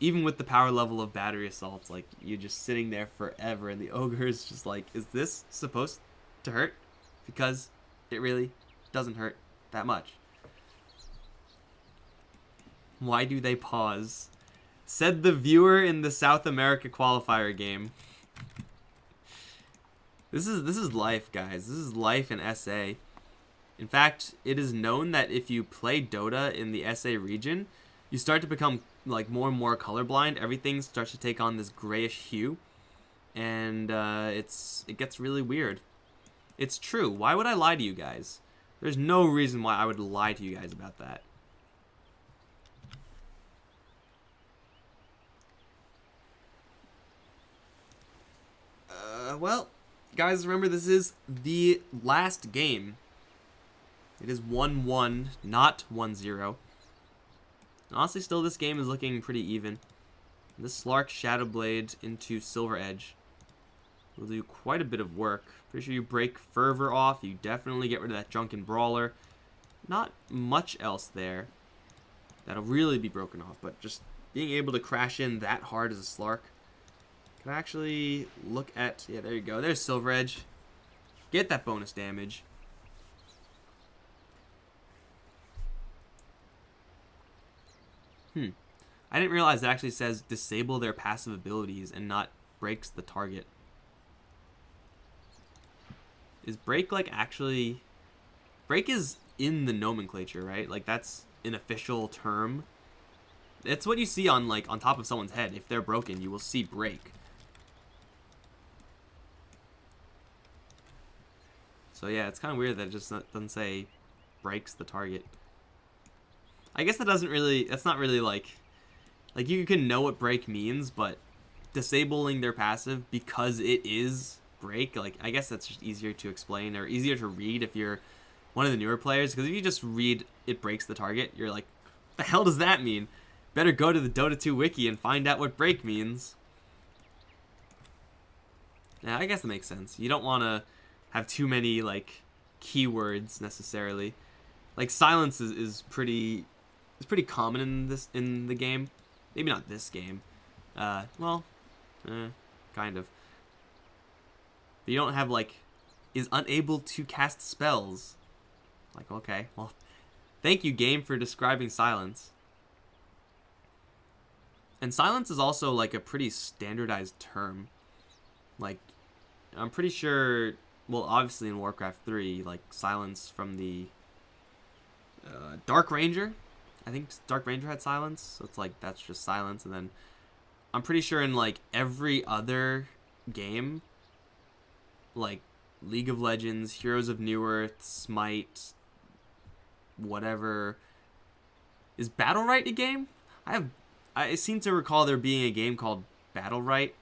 even with the power level of battery assaults. Like, you're just sitting there forever, and the Ogre is just like, is this supposed to hurt? Because it really doesn't hurt that much. Why do they pause? Said the viewer in the South America qualifier game. This is life, guys. This is life in SA. In fact, it is known that if you play Dota in the SA region, you start to become like more and more colorblind. Everything starts to take on this grayish hue, and it gets really weird. It's true. Why would I lie to you guys? There's no reason why I would lie to you guys about that. Well, guys, remember this is the last game. It is 1-1, not 1-0. Honestly, still, this game is looking pretty even. This Slark Shadowblade into Silver Edge will do quite a bit of work. Pretty sure you break Fervor off. You definitely get rid of that Drunken Brawler. Not much else there that'll really be broken off, but just being able to crash in that hard as a Slark. Can I actually look at... Yeah, there you go. There's Silver Edge. Get that bonus damage. I didn't realize it actually says disable their passive abilities and not breaks the target. Is break like actually... Break is in the nomenclature, right? Like that's an official term. It's what you see on like on top of someone's head. If they're broken, you will see break. So yeah, it's kind of weird that it just doesn't say breaks the target. I guess that doesn't really, that's not really like you can know what break means, but disabling their passive because it is break, like I guess that's just easier to explain or easier to read if you're one of the newer players, because if you just read it breaks the target, you're like, what the hell does that mean? Better go to the Dota 2 wiki and find out what break means. Yeah, I guess that makes sense. You don't want to have too many like keywords necessarily. Like silence is pretty common in the game. Maybe not this game. Well, kind of. But you don't have like is unable to cast spells. Like, okay, well, thank you, game, for describing silence. And silence is also like a pretty standardized term. Like, I'm pretty sure, well, obviously in Warcraft 3, like, silence from the Dark Ranger. I think Dark Ranger had silence, so it's like, that's just silence. And then I'm pretty sure in, like, every other game, like League of Legends, Heroes of New Earth, Smite, whatever. Is Battle Right a game? I seem to recall there being a game called Battle Right.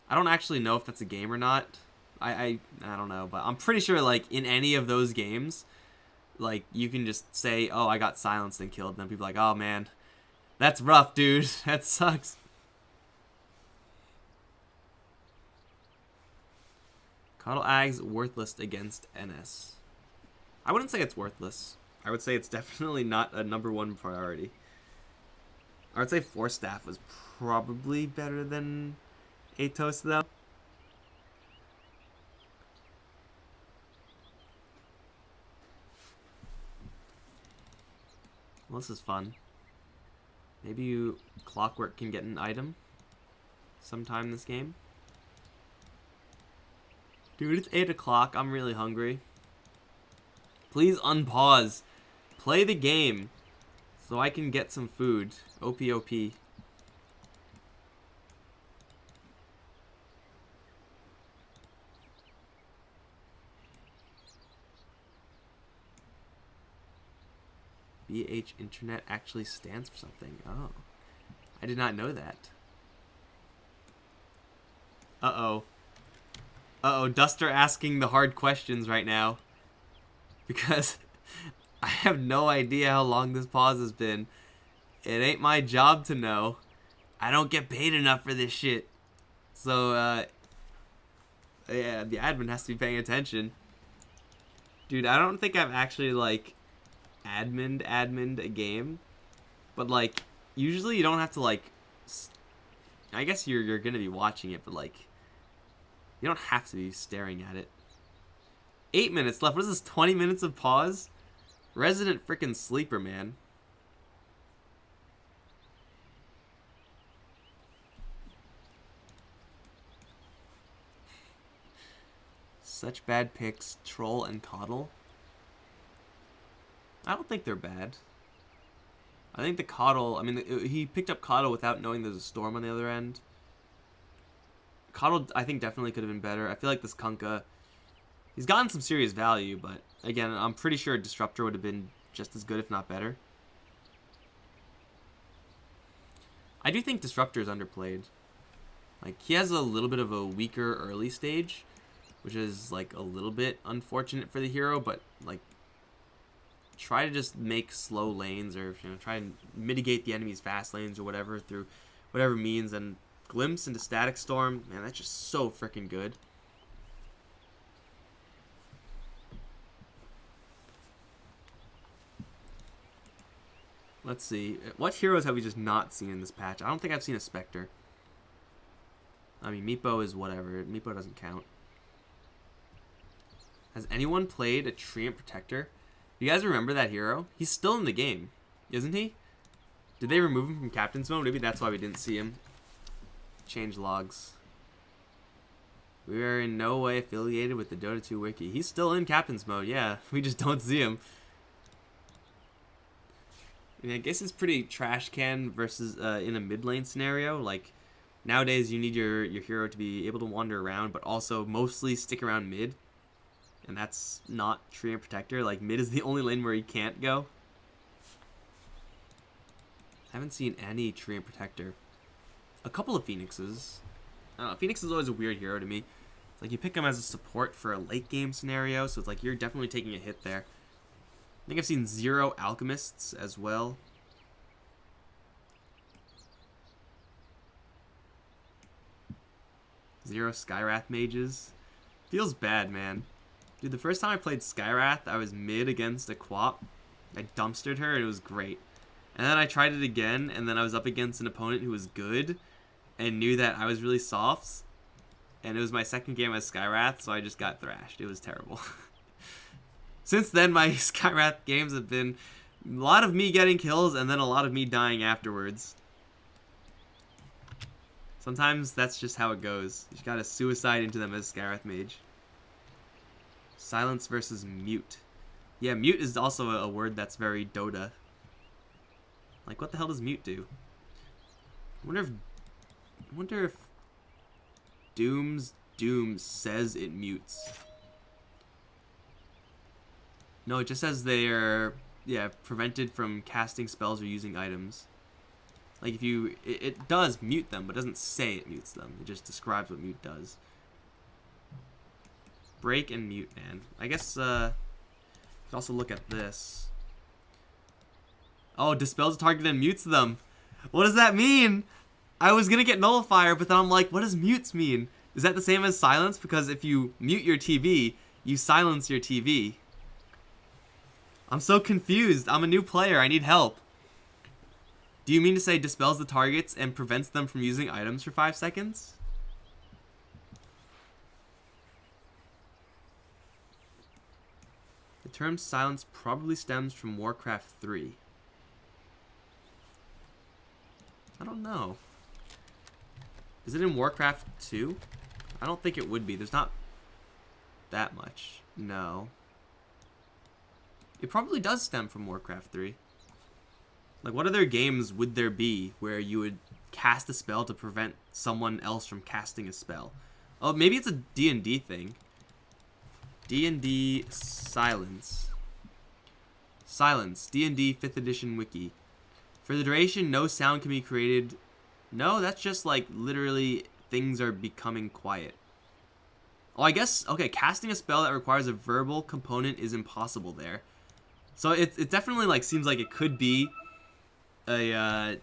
I don't actually know if that's a game or not. I don't know, but I'm pretty sure, like, in any of those games, like, you can just say, oh, I got silenced and killed. And then people are like, oh, man, that's rough, dude. That sucks. Coddle Ag's worthless against NS. I wouldn't say it's worthless. I would say it's definitely not a #1 priority. I would say Force Staff was probably better than Atos, though. Well, this is fun. Maybe you Clockwork can get an item sometime in this game. Dude, it's 8 o'clock. I'm really hungry. Please unpause. Play the game so I can get some food. OP. BH Internet actually stands for something. Oh. I did not know that. Uh-oh. Uh-oh, Duster asking the hard questions right now. Because I have no idea how long this pause has been. It ain't my job to know. I don't get paid enough for this shit. So, yeah, the admin has to be paying attention. Dude, I don't think I've actually, like, admined a game. But, like, usually you don't have to, like, I guess you're gonna be watching it, but, like, you don't have to be staring at it. 8 minutes left. What is this, 20 minutes of pause? Resident frickin' sleeper, man. Such bad picks, Troll and Coddle. I don't think they're bad. I think the Coddle, I mean, he picked up Coddle without knowing there's a storm on the other end. Coddle, I think, definitely could have been better. I feel like this Kunkka, he's gotten some serious value, but again, I'm pretty sure Disruptor would have been just as good, if not better. I do think Disruptor is underplayed. Like, he has a little bit of a weaker early stage, which is, like, a little bit unfortunate for the hero, but, like, try to just make slow lanes, or, you know, try and mitigate the enemy's fast lanes or whatever through whatever means. And Glimpse into Static Storm, man, that's just so freaking good. Let's see. What heroes have we just not seen in this patch? I don't think I've seen a Spectre. I mean, Meepo is whatever. Meepo doesn't count. Has anyone played a Treant Protector? You guys remember that hero? He's still in the game, isn't he? Did they remove him from Captain's Mode? Maybe that's why we didn't see him. Change logs. We are in no way affiliated with the Dota 2 wiki. He's still in Captain's Mode, yeah. We just don't see him. I mean, I guess it's pretty trash can versus in a mid lane scenario. Like, nowadays you need your hero to be able to wander around, but also mostly stick around mid. And that's not Treant Protector. Like, mid is the only lane where he can't go. I haven't seen any Treant Protector. A couple of Phoenixes. I don't know, Phoenix is always a weird hero to me. It's like, you pick him as a support for a late game scenario, so it's like you're definitely taking a hit there. I think I've seen 0 Alchemists as well. Zero Skywrath Mages. Feels bad, man. Dude, the first time I played Skywrath, I was mid against a Quap. I dumpstered her, and it was great. And then I tried it again, and then I was up against an opponent who was good, and knew that I was really soft. And it was my second game as Skywrath, so I just got thrashed. It was terrible. Since then, my Skywrath games have been a lot of me getting kills, and then a lot of me dying afterwards. Sometimes that's just how it goes. You just gotta suicide into them as Scarith Mage. Silence versus mute. Yeah, mute is also a word that's very Dota. Like, what the hell does mute do? I wonder if Doom says it mutes. No, it just says they're prevented from casting spells or using items. Like if you, it does mute them, but doesn't say it mutes them. It just describes what mute does. Break and mute, man. I guess you could also look at this. Oh, dispels a target and mutes them. What does that mean? I was gonna get nullifier, but then I'm like, what does mutes mean? Is that the same as silence? Because if you mute your TV, you silence your TV. I'm so confused. I'm a new player. I need help. Do you mean to say dispels the targets and prevents them from using items for 5 seconds? The term silence probably stems from Warcraft 3. I don't know. Is it in Warcraft 2? I don't think it would be. There's not that much. No. It probably does stem from Warcraft 3. Like, what other games would there be where you would cast a spell to prevent someone else from casting a spell? Oh, maybe it's a D&D thing. D&D silence. Silence. D&D 5th edition wiki. For the duration, no sound can be created. No, that's just like literally things are becoming quiet. Oh, I guess, okay, casting a spell that requires a verbal component is impossible there. So it definitely like seems like it could be a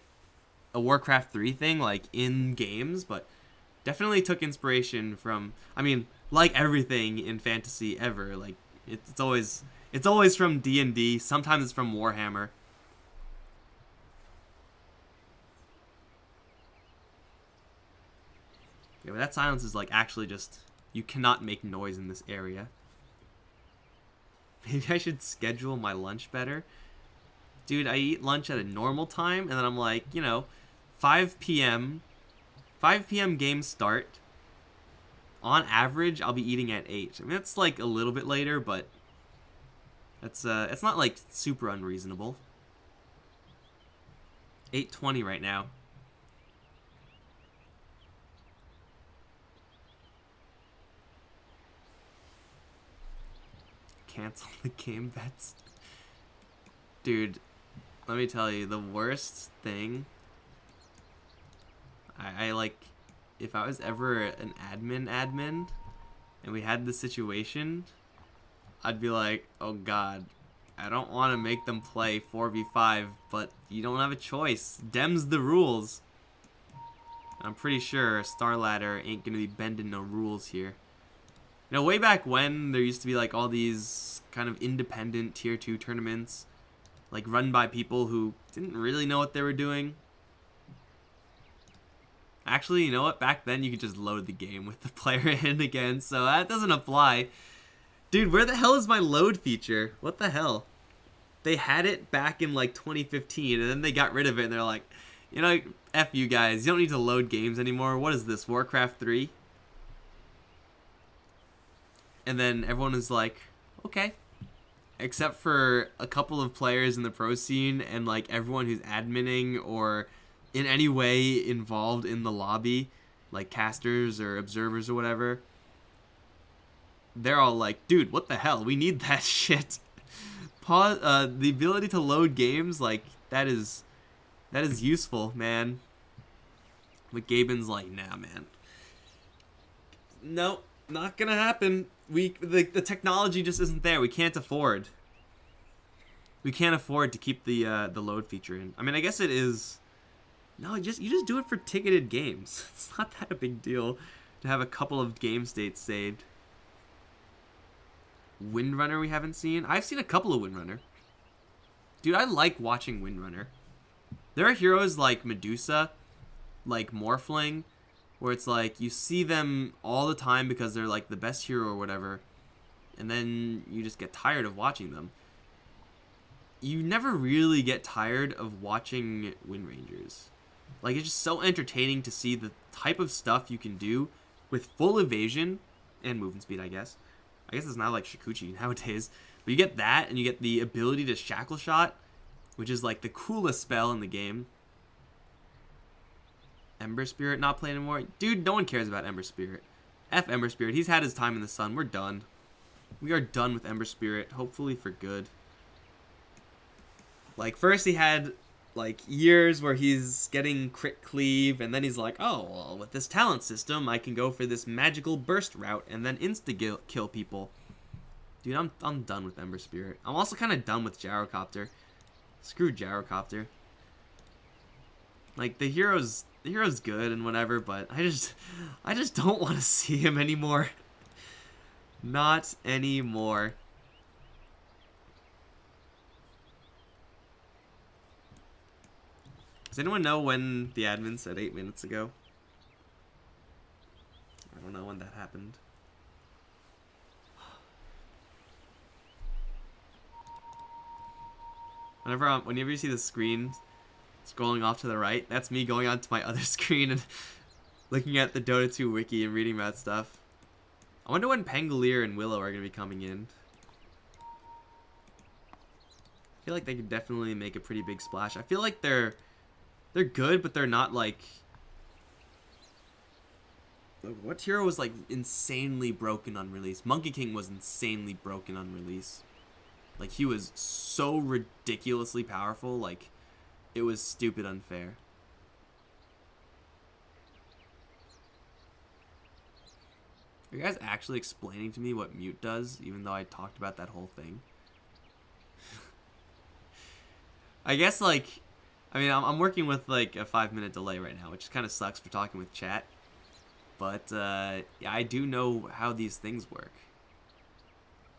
Warcraft 3 thing, like in games, but definitely took inspiration from, I mean, like everything in fantasy ever, like it's always from D&D, sometimes it's from Warhammer. Yeah, but that silence is like actually just, you cannot make noise in this area. Maybe I should schedule my lunch better. Dude, I eat lunch at a normal time, and then I'm like, you know, 5 p.m. game start. On average, I'll be eating at 8. I mean, that's like a little bit later, but it's not like super unreasonable. 8:20 right now. Cancel the game bets. Dude, let me tell you, the worst thing, I like, if I was ever an admin and we had this situation, I'd be like, oh god, I don't want to make them play 4v5, but you don't have a choice. Dem's the rules. I'm pretty sure StarLadder ain't gonna be bending no rules here. You know, way back when, there used to be like all these kind of independent tier 2 tournaments, like run by people who didn't really know what they were doing. Actually, you know what? Back then, you could just load the game with the player in again, so that doesn't apply. Dude, where the hell is my load feature? What the hell? They had it back in like 2015, and then they got rid of it, and they're like, you know, F you guys, you don't need to load games anymore. What is this, Warcraft 3? And then everyone is like, okay. Except for a couple of players in the pro scene and like everyone who's adminning or in any way involved in the lobby, like casters or observers or whatever. They're all like, dude, what the hell? We need that shit. Pause, the ability to load games, like, that is useful, man. But Gaben's like, nah, man. Nope, not gonna happen. The technology just isn't there. We can't afford. We can't afford to keep the load feature in. I mean, I guess it is. No, you just do it for ticketed games. It's not that a big deal to have a couple of game states saved. Windrunner we haven't seen. I've seen a couple of Windrunner. Dude, I like watching Windrunner. There are heroes like Medusa, like Morphling, where it's like you see them all the time because they're like the best hero or whatever, and then you just get tired of watching them. You never really get tired of watching Wind Rangers. Like, it's just so entertaining to see the type of stuff you can do with full evasion and movement speed, I guess. I guess it's not like Shikuchi nowadays. But you get that, and you get the ability to Shackle Shot, which is like the coolest spell in the game. Ember Spirit not playing anymore? Dude, no one cares about Ember Spirit. F Ember Spirit. He's had his time in the sun. We're done. We are done with Ember Spirit, hopefully for good. Like, first he had, like, years where he's getting crit cleave, and then he's like, oh, well, with this talent system, I can go for this magical burst route and then insta-kill people. Dude, I'm done with Ember Spirit. I'm also kind of done with Gyrocopter. Screw Gyrocopter. Like, the hero's good and whatever, but I just don't want to see him anymore. Not anymore. Does anyone know when the admin said 8 minutes ago? I don't know when that happened. Whenever you see the screen scrolling off to the right, that's me going onto my other screen and looking at the Dota 2 wiki and reading about stuff. I wonder when Pangolier and Willow are going to be coming in. I feel like they could definitely make a pretty big splash. I feel like they're good, but they're not like... What hero was like insanely broken on release? Monkey King was insanely broken on release. Like, he was so ridiculously powerful, like, it was stupid unfair. Are you guys actually explaining to me what mute does, even though I talked about that whole thing? I guess, like, I mean, I'm working with, like, a 5-minute delay right now, which kind of sucks for talking with chat. But, yeah, I do know how these things work.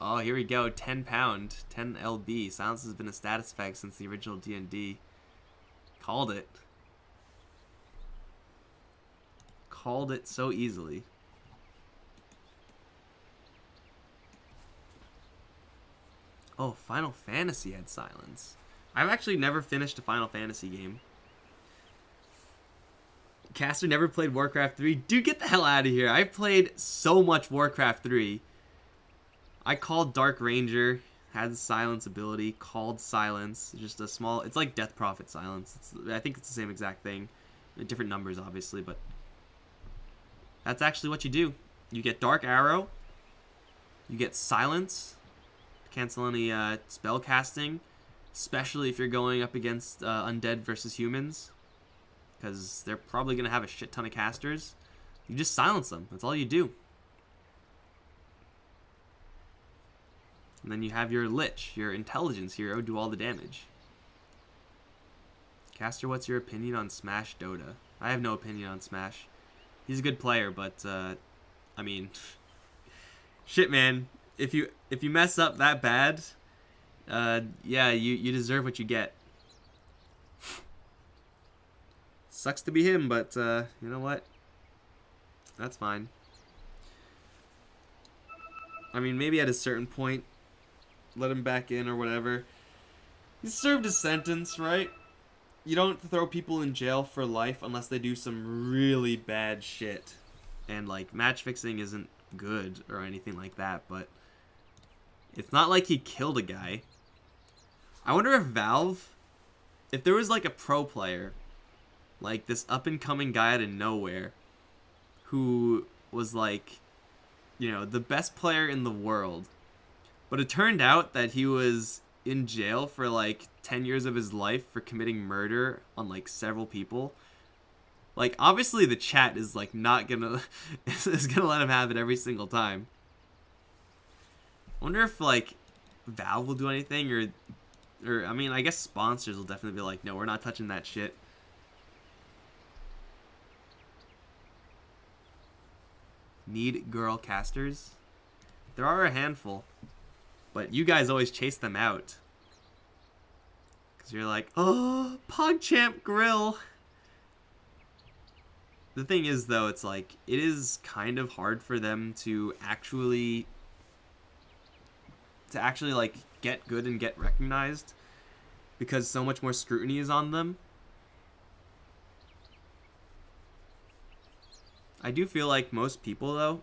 Oh, here we go. 10 pound, 10 LB. Silence has been a status effect since the original D&D. Called it. Called it so easily. Oh, Final Fantasy had silence. I've actually never finished a Final Fantasy game. Caster never played Warcraft 3. Dude, get the hell out of here. I've played so much Warcraft 3. I called Dark Ranger, had the silence ability, called silence. Just a small, it's like Death Prophet silence. I think it's the same exact thing. Different numbers, obviously, but that's actually what you do. You get Dark Arrow, you get silence, cancel any spell casting, especially if you're going up against undead versus humans, because they're probably going to have a shit ton of casters. You just silence them. That's all you do. And then you have your Lich, your intelligence hero, do all the damage. Caster, what's your opinion on Smash Dota? I have no opinion on Smash. He's a good player, but, I mean, shit, man. If you mess up that bad, yeah, you deserve what you get. Sucks to be him, but, you know what? That's fine. I mean, maybe at a certain point, let him back in or whatever. He served his sentence, right? You don't throw people in jail for life unless they do some really bad shit. And, like, match fixing isn't good or anything like that, but it's not like he killed a guy. I wonder if Valve, if there was, like, a pro player, like this up-and-coming guy out of nowhere, who was, like, you know, the best player in the world, but it turned out that he was in jail for like 10 years of his life for committing murder on like several people. Like, obviously the chat is like not gonna is gonna let him have it every single time. I wonder if like Valve will do anything, or I mean, I guess sponsors will definitely be like, no, we're not touching that shit. Need girl casters? There are a handful, but you guys always chase them out. Because you're like, oh, PogChamp Grill. The thing is, though, it's like, it is kind of hard for them to actually like get good and get recognized, because so much more scrutiny is on them. I do feel like most people, though,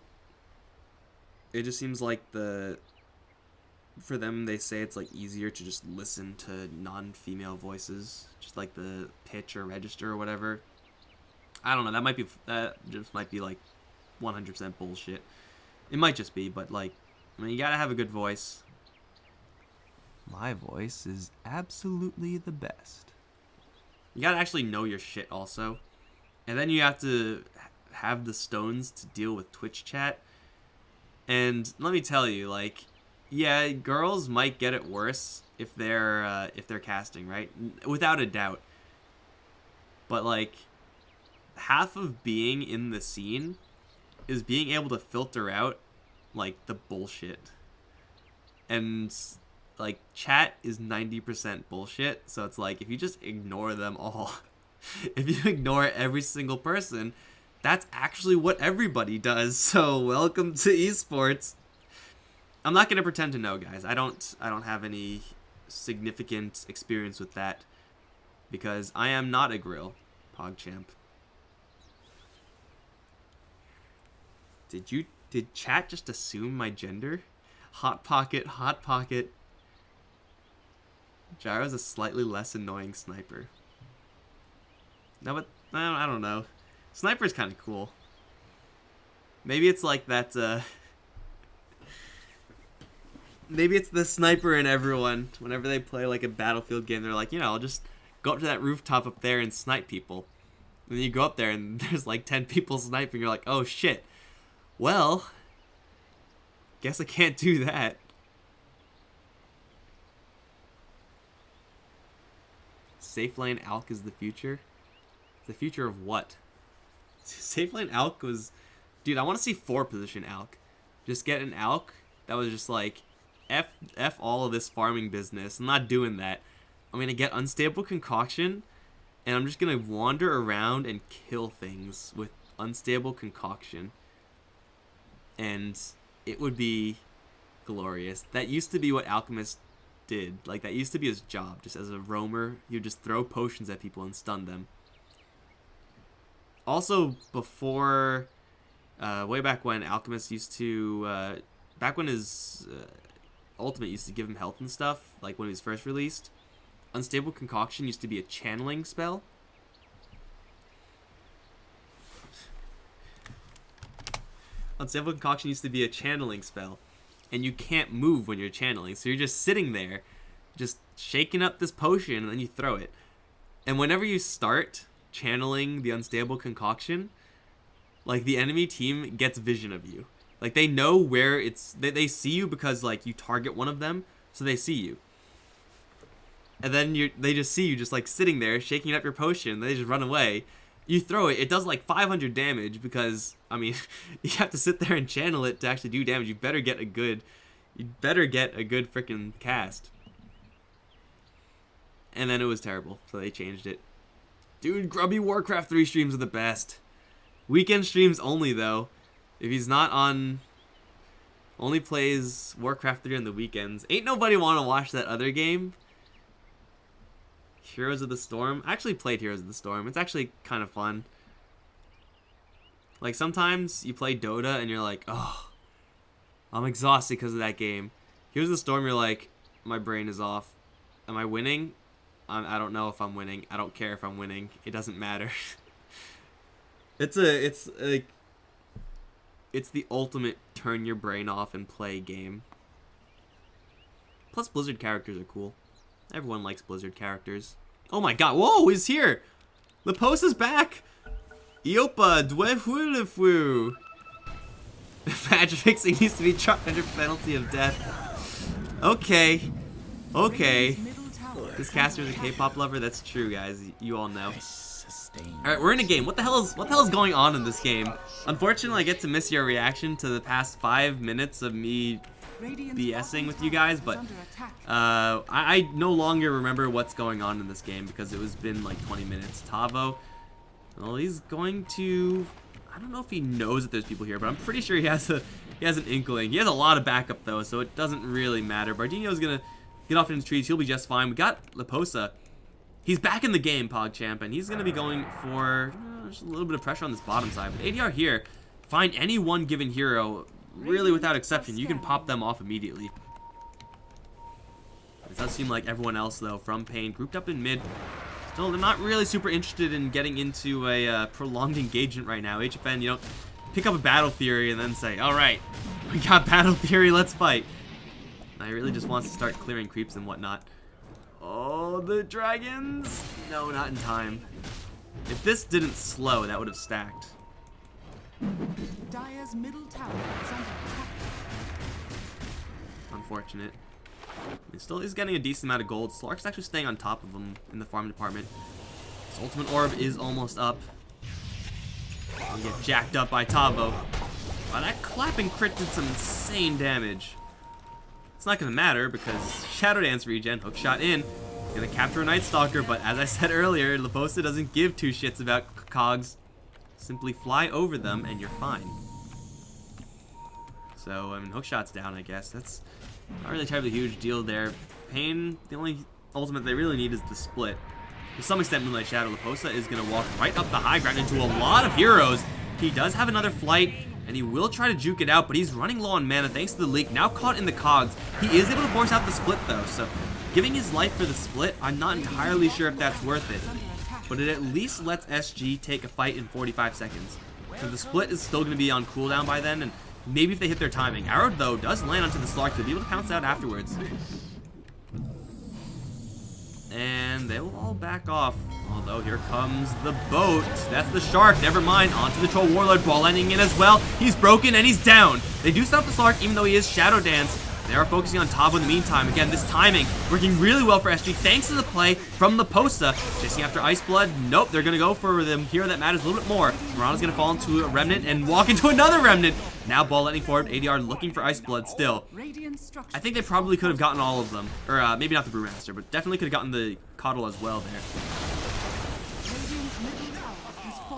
it just seems like for them, they say it's like easier to just listen to non-female voices, just like the pitch or register or whatever. I don't know. That just might be like 100% bullshit. It might just be, but like, I mean, you gotta have a good voice. My voice is absolutely the best. You gotta actually know your shit also, and then you have to have the stones to deal with Twitch chat. And let me tell you, like, yeah, girls might get it worse if they're casting, right? Without a doubt. But like, half of being in the scene is being able to filter out like the bullshit. And like, chat is 90% bullshit, so it's like, if you just ignore them all, if you ignore every single person, that's actually what everybody does. So welcome to esports. I'm not gonna pretend to know, guys. I don't have any significant experience with that, because I am not a grill, PogChamp. Did chat just assume my gender? Hot Pocket, Hot Pocket. Gyro's a slightly less annoying sniper. No, but I don't know. Sniper's kind of cool. Maybe it's like that, maybe it's the sniper in everyone. Whenever they play like a Battlefield game, they're like, you know, I'll just go up to that rooftop up there and snipe people. And then you go up there and there's like 10 people sniping. You're like, oh shit. Well, guess I can't do that. Safe lane Alk is the future? The future of what? Safe lane Alk was... Dude, I want to see 4-position Alk. Just get an Alk that was just like, F all of this farming business. I'm not doing that. I'm going to get Unstable Concoction, and I'm just going to wander around and kill things with Unstable Concoction. And it would be glorious. That used to be what Alchemist did. Like, that used to be his job. Just as a roamer, he would just throw potions at people and stun them. Also, before, way back when Alchemist used to, back when his ultimate used to give him health and stuff, like when he was first released, Unstable Concoction used to be a channeling spell. Unstable Concoction used to be a channeling spell, and you can't move when you're channeling, so you're just sitting there, just shaking up this potion, and then you throw it. And whenever you start channeling the Unstable Concoction, like, the enemy team gets vision of you. Like, they know where they see you because, like, you target one of them, so they see you. And then they just see you just, like, sitting there, shaking up your potion, they just run away. You throw it, it does like 500 damage because, I mean, you have to sit there and channel it to actually do damage. You better get a good freaking cast. And then it was terrible, so they changed it. Dude, grubby Warcraft 3 streams are the best. Weekend streams only, though. If he's not on... Only plays Warcraft 3 on the weekends. Ain't nobody want to watch that other game. Heroes of the Storm. I actually played Heroes of the Storm. It's actually kind of fun. Like, sometimes you play Dota and you're like, oh, I'm exhausted because of that game. Heroes of the Storm, you're like, my brain is off. Am I winning? I don't know if I'm winning. I don't care if I'm winning. It doesn't matter. It's the ultimate turn your brain off and play game. Plus, Blizzard characters are cool. Everyone likes Blizzard characters. Oh my god, whoa, he's here! The post is back! Iopa, dwefulefu! Match fixing needs to be charged under penalty of death. Okay. Okay. This caster is a K-pop lover, that's true, guys. You all know. Alright, we're in a game. What the hell is going on in this game? Unfortunately, I get to miss your reaction to the past 5 minutes of me BSing with you guys, but I no longer remember what's going on in this game because it was been like 20 minutes. Tavo, well, he's going to... I don't know if he knows that there's people here, but I'm pretty sure he has an inkling. He has a lot of backup, though, so it doesn't really matter. Bardino's going to get off in the trees. He'll be just fine. We got Leposa. He's back in the game, PogChamp, and he's going to be going for... just a little bit of pressure on this bottom side. But ADR here, find any one given hero, really without exception, you can pop them off immediately. It does seem like everyone else, though, from paiN, grouped up in mid. Still, they're not really super interested in getting into a prolonged engagement right now. HFN, you don't pick up a Battle Fury and then say, alright, we got Battle Fury, let's fight. Now he really just wants to start clearing creeps and whatnot. Oh, the dragons! No, not in time. If this didn't slow, that would have stacked. Dire's middle tower is under attack. Unfortunate. He still is getting a decent amount of gold. Slark's actually staying on top of him in the farm department. His ultimate orb is almost up. He'll get jacked up by Tavo. Wow, that clapping crit did some insane damage. It's not going to matter because Shadow Dance regen, hook shot in. Going to capture a Night Stalker, but as I said earlier, Leposa doesn't give two shits about cogs. Simply fly over them and you're fine. So, I mean, hook shot's down, I guess. That's not really a terribly huge deal there. paiN, the only ultimate they really need is the split. To some extent, Moonlight Shadow. Leposa is going to walk right up the high ground into a lot of heroes. He does have another flight, and he will try to juke it out, but he's running low on mana thanks to the leak. Now caught in the cogs. He is able to force out the split, though, so giving his life for the split, I'm not entirely sure if that's worth it. But it at least lets SG take a fight in 45 seconds. So the split is still going to be on cooldown by then, and maybe if they hit their timing. Arrow, though, does land onto the Slark to be able to pounce out afterwards. And they will all back off. Although here comes the boat. That's the Shark. Never mind. Onto the Troll Warlord. Ball landing in as well. He's broken and he's down. They do stop the Slark even though he is Shadow Dance. They are focusing on Tavo in the meantime. Again, this timing working really well for SG thanks to the play from Leposa. Chasing after Ice Blood. Nope, they're going to go for the hero that matters a little bit more. Mirana's going to fall into a Remnant and walk into another Remnant. Now ball letting forward. ADR looking for Ice Blood still. I think they probably could have gotten all of them. Or maybe not the Brewmaster, but definitely could have gotten the Coddle as well there.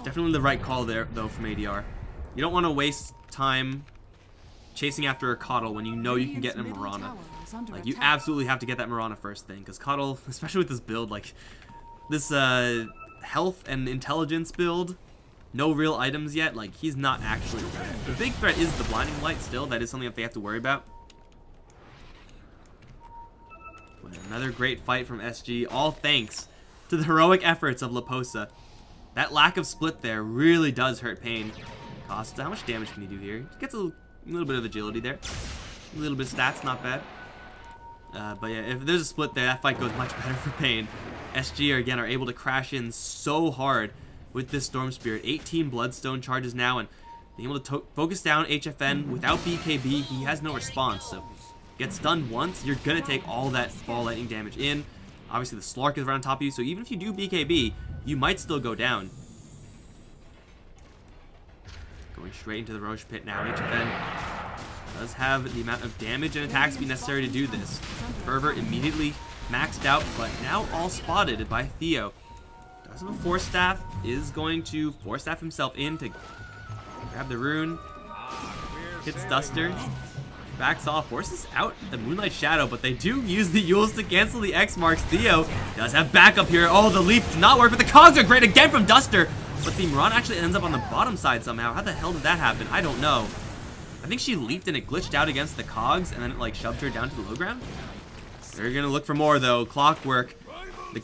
Definitely the right call there, though, from ADR. You don't want to waste time chasing after a Coddle when you know you can get a Mirana. Like, you absolutely have to get that Mirana first thing, because Coddle, especially with this build, like, this health and intelligence build, no real items yet, like, he's not actually a threat. The big threat is the Blinding Light still. That is something that they have to worry about. But another great fight from SG, all thanks to the heroic efforts of Leposa. That lack of split there really does hurt paiN. Costa, how much damage can he do here? He gets a little bit of agility there. A little bit of stats, not bad. But yeah, if there's a split there, that fight goes much better for paiN. SG, again, are able to crash in so hard with this Storm Spirit. 18 Bloodstone charges now, and being able to focus down HFN without BKB, he has no response. So, gets stunned once, you're going to take all that ball lightning damage in. Obviously, the Slark is right on top of you, so even if you do BKB, you might still go down. Going straight into the Roche Pit now. HFN does have the amount of damage and attack speed necessary to do this. Fervor immediately maxed out, but now all spotted by Theo. Does have a Force Staff, is going to Force Staff himself in to grab the rune. Hits Duster. Backs off, forces out the Moonlight Shadow, but they do use the Yules to cancel the X marks. Theo does have backup here. Oh, the leap did not work, but the cogs are great again from Duster. But the Mirana actually ends up on the bottom side somehow. How the hell did that happen? I don't know. I think she leaped and it glitched out against the cogs, and then it like shoved her down to the low ground. They're gonna look for more though. Clockwork. The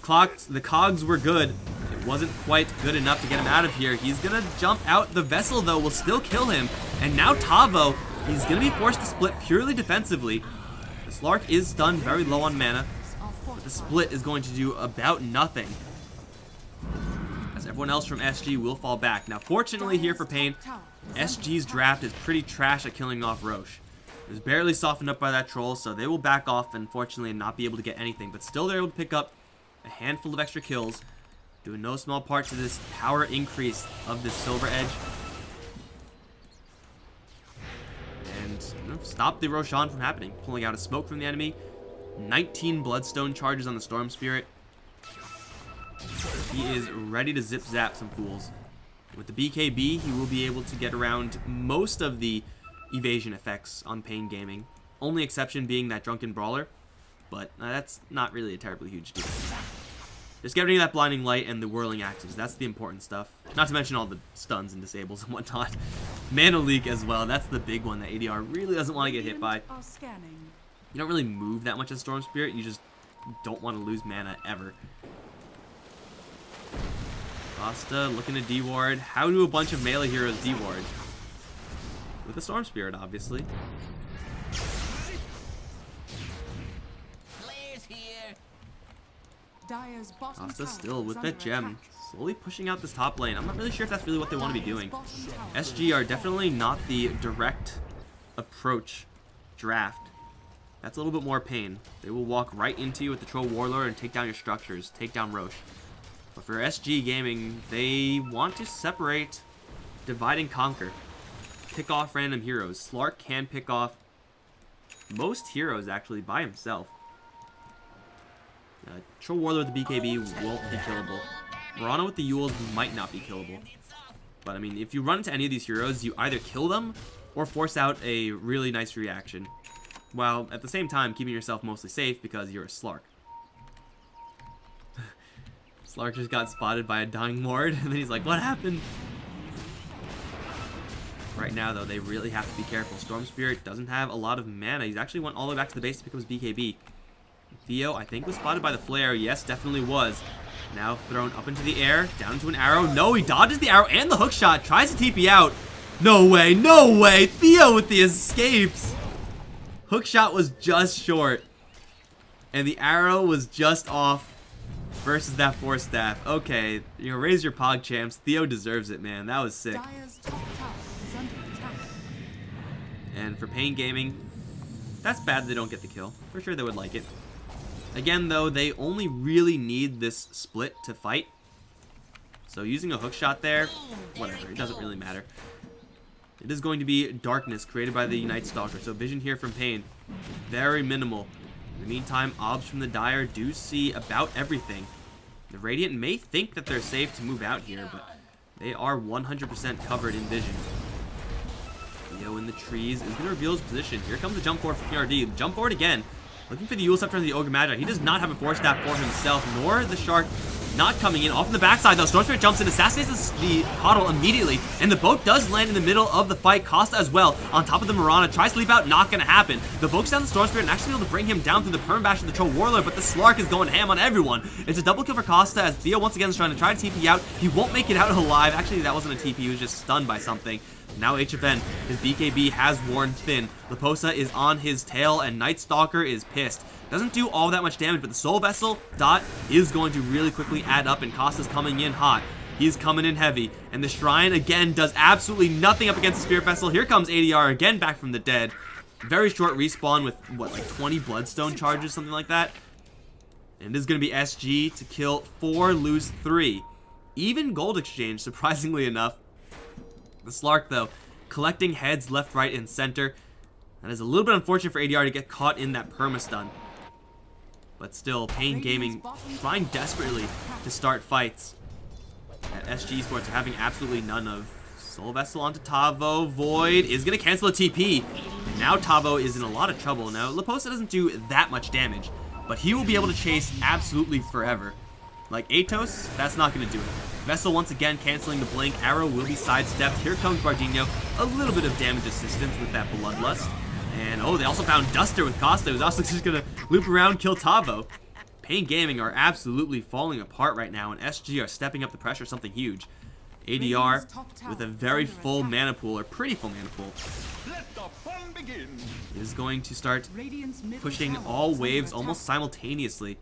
cogs were good. It wasn't quite good enough to get him out of here. He's gonna jump out. The Vessel though will still kill him. And now Tavo, he's gonna be forced to split purely defensively. The Slark is stunned, very low on mana. But the split is going to do about nothing, as everyone else from SG will fall back. Now, fortunately here for paiN, SG's draft is pretty trash at killing off Roche. It was barely softened up by that troll, so they will back off and unfortunately not be able to get anything. But still they're able to pick up a handful of extra kills, doing no small part to this power increase of this Silver Edge. And stop the Roshan from happening. Pulling out a smoke from the enemy. 19 Bloodstone charges on the Storm Spirit. He is ready to zip-zap some fools. With the BKB, he will be able to get around most of the evasion effects on paiN Gaming. Only exception being that Drunken Brawler, but that's not really a terribly huge deal. Just get rid of that blinding light and the whirling axes. That's the important stuff. Not to mention all the stuns and disables and whatnot. Mana leak as well. That's the big one that ADR really doesn't want to get hit by. You don't really move that much as Storm Spirit. You just don't want to lose mana ever. Costa looking to D-ward. How do a bunch of melee heroes D-ward? With a Storm Spirit, obviously. Costa still with that gem, slowly pushing out this top lane. I'm not really sure if that's really what they want to be doing. SG are definitely not the direct approach draft. That's a little bit more pain. They will walk right into you with the Troll Warlord and take down your structures, take down Roche. But for SG Gaming, they want to separate, divide and conquer. Pick off random heroes. Slark can pick off most heroes actually by himself. Troll Warlord with the BKB won't be killable. Mirana with the Yules might not be killable. But I mean, if you run into any of these heroes, you either kill them or force out a really nice reaction. While at the same time keeping yourself mostly safe because you're a Slark. Slark just got spotted by a dying Mord, and then he's like, what happened? Right now, though, they really have to be careful. Storm Spirit doesn't have a lot of mana. He's actually went all the way back to the base to pick up his BKB. Theo, I think, was spotted by the flare. Yes, definitely was. Now thrown up into the air, down into an arrow. No, he dodges the arrow and the hook shot. Tries to TP out. No way, no way. Theo with the escapes. Hook shot was just short. And the arrow was just off versus that Force Staff. Okay, you know, raise your pog champs. Theo deserves it, man. That was sick. And for paiN Gaming, that's bad they don't get the kill. For sure they would like it. Again, though, they only really need this split to fight. So using a hook shot there, whatever, it doesn't really matter. It is going to be darkness created by the Night Stalker. So vision here from paiN, very minimal. In the meantime, Obs from the Dire do see about everything. The Radiant may think that they're safe to move out here, but they are 100% covered in vision. Theo in the trees is going to reveal his position. Here comes the jump forward for PRD. Jump forward again. Looking for the Yule Scepter and the Ogre Magi. He does not have a Force Staff for himself, nor the Shark not coming in. Off in the backside, though. Storm Spirit jumps in, assassinates the Coddle immediately, and the boat does land in the middle of the fight. Costa as well, on top of the Mirana. Tries to leap out, not going to happen. The boat's down the Storm Spirit and actually able to bring him down through the Permabash of the Troll Warlord, but the Slark is going ham on everyone. It's a double kill for Costa as Theo once again is trying to TP out. He won't make it out alive. Actually, that wasn't a TP. He was just stunned by something. Now HFN, his BKB has worn thin. Leposa is on his tail, and Night Stalker is pissed. Doesn't do all that much damage, but the Soul Vessel dot is going to really quickly add up, and Costa's coming in hot. He's coming in heavy, and the Shrine again does absolutely nothing up against the Spirit Vessel. Here comes ADR again back from the dead. Very short respawn with, what, like 20 Bloodstone charges, something like that. And it is going to be SG to kill 4, lose 3. Even gold exchange, surprisingly enough. The Slark, though, collecting heads left, right, and center. That is a little bit unfortunate for ADR to get caught in that perma-stun. But still, paiN Gaming trying desperately to start fights. At SG Sports are having absolutely none of. Soul Vessel onto Tavo. Void is going to cancel a TP. And now Tavo is in a lot of trouble. Now, Leposa doesn't do that much damage, but he will be able to chase absolutely forever. Like Atos, that's not going to do it. Vessel once again canceling the blink. Arrow will be sidestepped. Here comes Bardino. A little bit of damage assistance with that Bloodlust. And oh, they also found Duster with Costa, who's also just going to loop around, kill Tavo. paiN Gaming are absolutely falling apart right now, and SG are stepping up the pressure, something huge. ADR with a very full mana pool, or pretty full mana pool, is going to start pushing all waves almost simultaneously.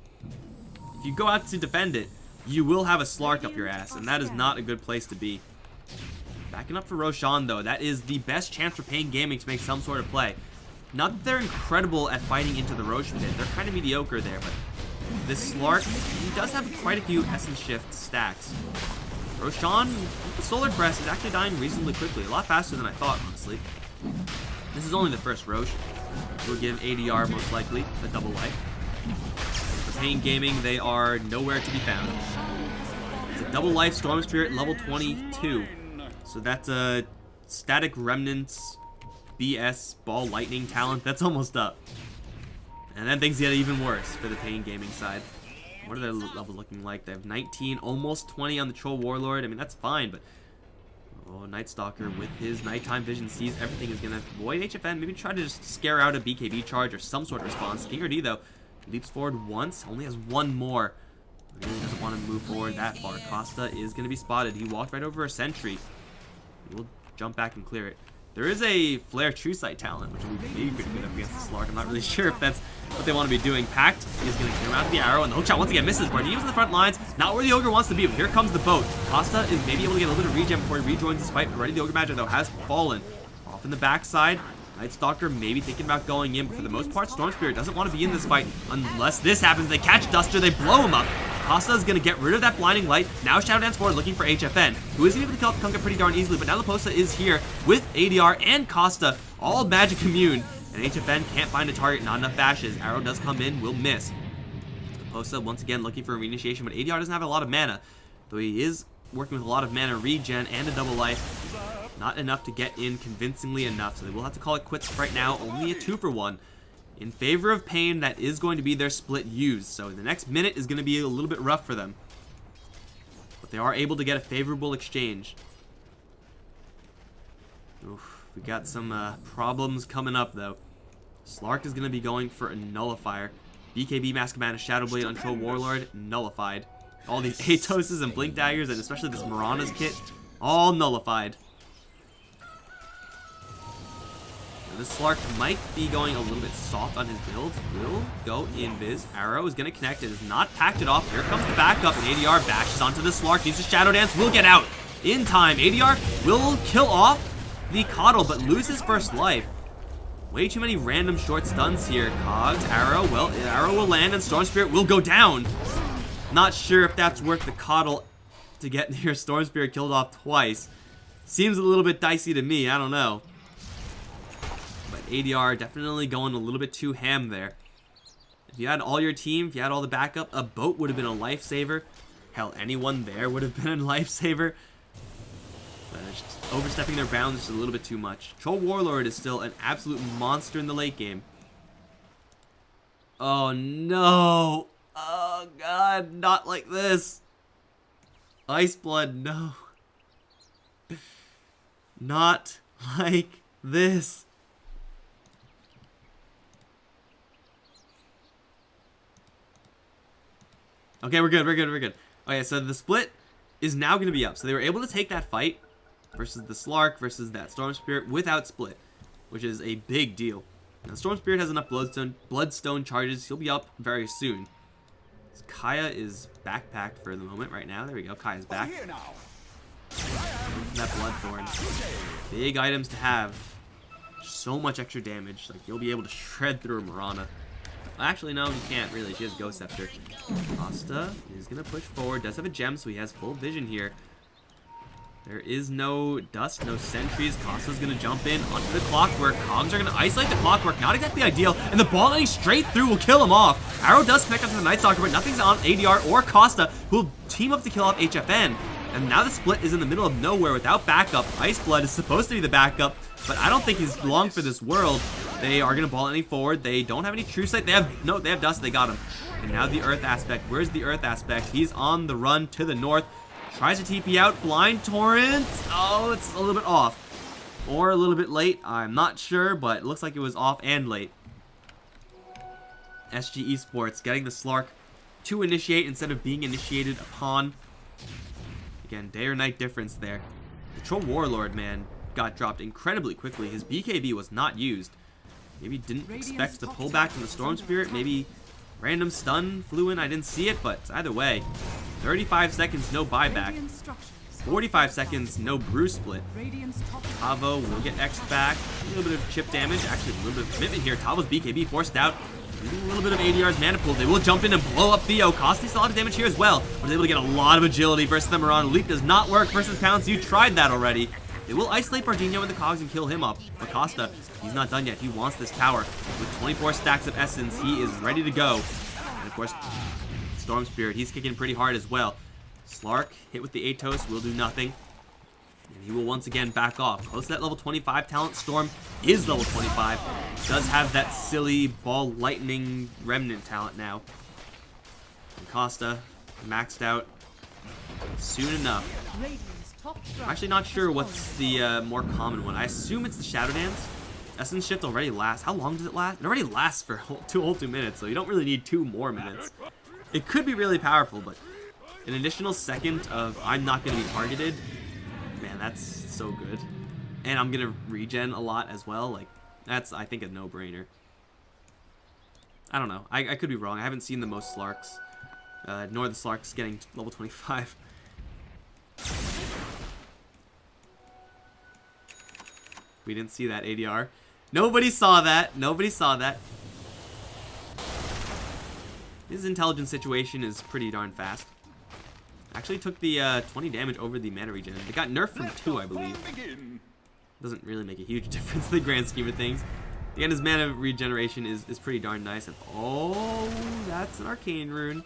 If you go out to defend it, you will have a Slark up your ass, and that is not a good place to be. Backing up for Roshan, though, that is the best chance for paiN Gaming to make some sort of play. Not that they're incredible at fighting into the Roche pit, they're kind of mediocre there, but this Slark, he does have quite a few Essence Shift stacks. Roshan, with the Solar Crest, is actually dying reasonably quickly, a lot faster than I thought, honestly. This is only the first Roche. We'll give ADR, most likely, a double life. For paiN Gaming, they are nowhere to be found. It's a double life Storm Spirit, level 22. So that's a Static Remnants BS Ball Lightning talent. That's almost up. And then things get even worse for the paiN Gaming side. What are their level looking like? They have 19, almost 20 on the Troll Warlord. I mean, that's fine, but... Oh, Night Stalker with his nighttime vision sees everything is going to avoid HFN. Maybe try to just scare out a BKB charge or some sort of response. King RD, though, leaps forward once. Only has one more. Really doesn't want to move forward that far. Costa is going to be spotted. He walked right over a sentry. He will jump back and clear it. There is a Flare True Sight talent, which will be maybe pretty good up against the Slark. I'm not really sure if that's what they want to be doing. Pact is going to clear him out the arrow, and the hook shot once again misses. Bardino's in the front lines, not where the Ogre wants to be, but here comes the boat. Costa is maybe able to get a little bit of regen before he rejoins this fight, but already the Ogre Magic, though, has fallen. Off in the backside, Night Stalker maybe thinking about going in, but for the most part, Storm Spirit doesn't want to be in this fight unless this happens. They catch Duster, they blow him up. Costa is going to get rid of that blinding light. Now Shadow Dance forward looking for HFN, who is able to kill off Kunkka pretty darn easily, but now Laposa is here with ADR and Costa, all magic immune, and HFN can't find a target, not enough bashes. Arrow does come in, will miss. Laposa once again looking for a reinitiation, but ADR doesn't have a lot of mana, though he is working with a lot of mana regen and a double life. Not enough to get in convincingly enough, so they will have to call it quits right now. Only a 2-for-1. In favor of paiN, that is going to be their split used. So the next minute is going to be a little bit rough for them. But they are able to get a favorable exchange. Oof, we got some problems coming up, though. Slark is going to be going for a nullifier. BKB, Mask of Mana, Shadow Blade on Troll Warlord, nullified. All these Atoses and Blink Daggers, and especially this Mirana's kit, all nullified. This Slark might be going a little bit soft on his build. Will go invis. Arrow is going to connect. It is not packed it off. Here comes the backup, and ADR bashes onto the Slark. Needs a Shadow Dance. Will get out in time. ADR will kill off the Coddle, but loses first life. Way too many random short stuns here. Cogs, Arrow. Well, Arrow will land, and Storm Spirit will go down. Not sure if that's worth the Coddle to get near Storm Spirit killed off twice. Seems a little bit dicey to me. I don't know. ADR definitely going a little bit too ham there. If you had all your team, if you had all the backup, a boat would have been a lifesaver. Hell, anyone there would have been a lifesaver. But it's just overstepping their bounds just a little bit too much. Troll Warlord is still an absolute monster in the late game. Oh no! Oh god, not like this! Ice Blood, no. Not like this. Okay, we're good. Okay, so the split is now going to be up. So they were able to take that fight versus the Slark versus that Storm Spirit without split, which is a big deal. Now, Storm Spirit has enough Bloodstone charges. He'll be up very soon. So Kaya is backpacked for the moment right now. There we go. Kaya's back. That Bloodthorn. Big items to have. So much extra damage. Like, you'll be able to shred through a Mirana. Actually, no, he can't really. She has Ghost Scepter. Costa is going to push forward. Does have a gem, so he has full vision here. There is no dust, no sentries. Costa's going to jump in onto the Clockwork. Cogs are going to isolate the Clockwork. Not exactly ideal. And the ball landing straight through will kill him off. Arrow does connect onto the Night Stalker, but nothing's on ADR or Costa, who will team up to kill off HFN. And now the split is in the middle of nowhere without backup. Ice Blood is supposed to be the backup, but I don't think he's long for this world. They are going to ball any forward. They don't have any True Sight. They have Dust. They got him. And now the Earth aspect. Where's the Earth aspect? He's on the run to the north. Tries to TP out. Blind Torrent. Oh, it's a little bit off. Or a little bit late. I'm not sure, but it looks like it was off and late. SG Esports getting the Slark to initiate instead of being initiated upon. Again, day or night difference there. The Troll Warlord, man, got dropped incredibly quickly. His BKB was not used. Maybe didn't expect the pullback from the Storm Spirit. Maybe random stun flew in. I didn't see it, but either way. 35 seconds, no buyback. 45 seconds, no brew split. Tavo will get X back. A little bit of chip damage. Actually, a little bit of commitment here. Tavo's BKB forced out. A little bit of ADR's mana pool. They will jump in and blow up Theo. Costa's a lot of damage here as well. But is able to get a lot of agility versus the Mirana. Leap does not work versus Pounce. You tried that already. They will isolate Bardino in the Cogs and kill him up. But Costa, he's not done yet. He wants this tower. With 24 stacks of Essence, he is ready to go. And of course, Storm Spirit, he's kicking pretty hard as well. Slark, hit with the Atos, will do nothing. And he will once again back off. Close to that level 25 talent. Storm is level 25. Does have that silly ball lightning remnant talent now. And Costa maxed out soon enough. Radiant's top I'm actually not sure what's the more common one. I assume it's the Shadow Dance. Essence Shift already lasts. How long does it last? It already lasts for whole 2 minutes, so you don't really need 2 more minutes. It could be really powerful, but an additional second of I'm not going to be targeted, man, that's so good. And I'm going to regen a lot as well. Like, that's, I think, a no-brainer. I don't know. I could be wrong. I haven't seen the most Slarks, nor the Slarks getting level 25. We didn't see that ADR. Nobody saw that. Nobody saw that. His intelligence situation is pretty darn fast. Actually took the 20 damage over the mana regen. It got nerfed from 2, I believe. Doesn't really make a huge difference in the grand scheme of things. Again, his mana regeneration is pretty darn nice. And oh, that's an Arcane Rune.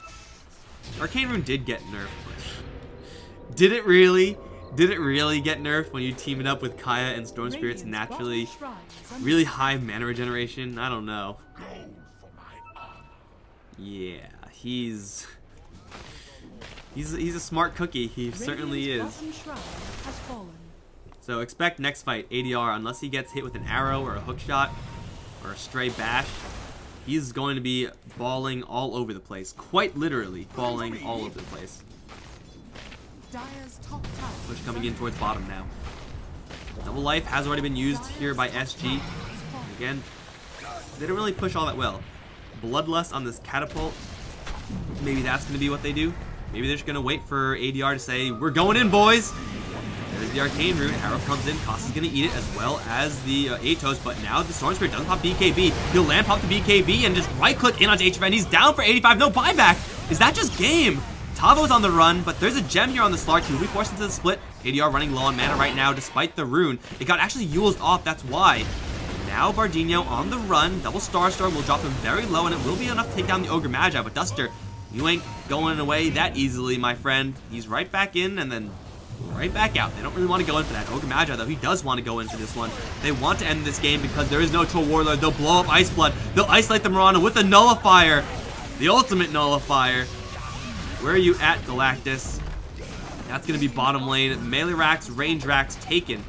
Arcane Rune did get nerfed. But did it really? Did it really get nerfed when you team it up with Kaya and Storm Spirit's naturally really high mana regeneration? I don't know. Yeah, he's a smart cookie. He certainly is. So expect next fight ADR, unless he gets hit with an arrow or a hook shot or a stray bash, he's going to be balling all over the place. Quite literally balling all over the place. Push coming in towards bottom now. Double life has already been used here by SG. Again, they didn't really push all that well. Bloodlust on this catapult. Maybe that's going to be what they do. Maybe they're just going to wait for ADR to say, we're going in, boys. There's the Arcane Rune. Arrow comes in. Costa's going to eat it as well as the Atos. But now the Storm Spirit doesn't pop BKB. He'll land pop the BKB and just right click in onto HFN. He's down for 85. No buyback. Is that just game? Tavo's on the run, but there's a gem here on the Slark. He'll be forced into the split. ADR running low on mana right now despite the rune. It got actually Yule's off. That's why. Now Bardinho on the run. Double Star Storm will drop him very low, and it will be enough to take down the Ogre Magi. But Duster, you ain't going away that easily, my friend. He's right back in and then right back out. They don't really want to go in for that. Ogre Magi, though, he does want to go in for this one. They want to end this game because there is no Troll Warlord. They'll blow up Ice Blood. They'll isolate the Mirana with the Nullifier. The ultimate Nullifier. Where are you at, Galactus? That's going to be bottom lane. Melee racks, range racks taken.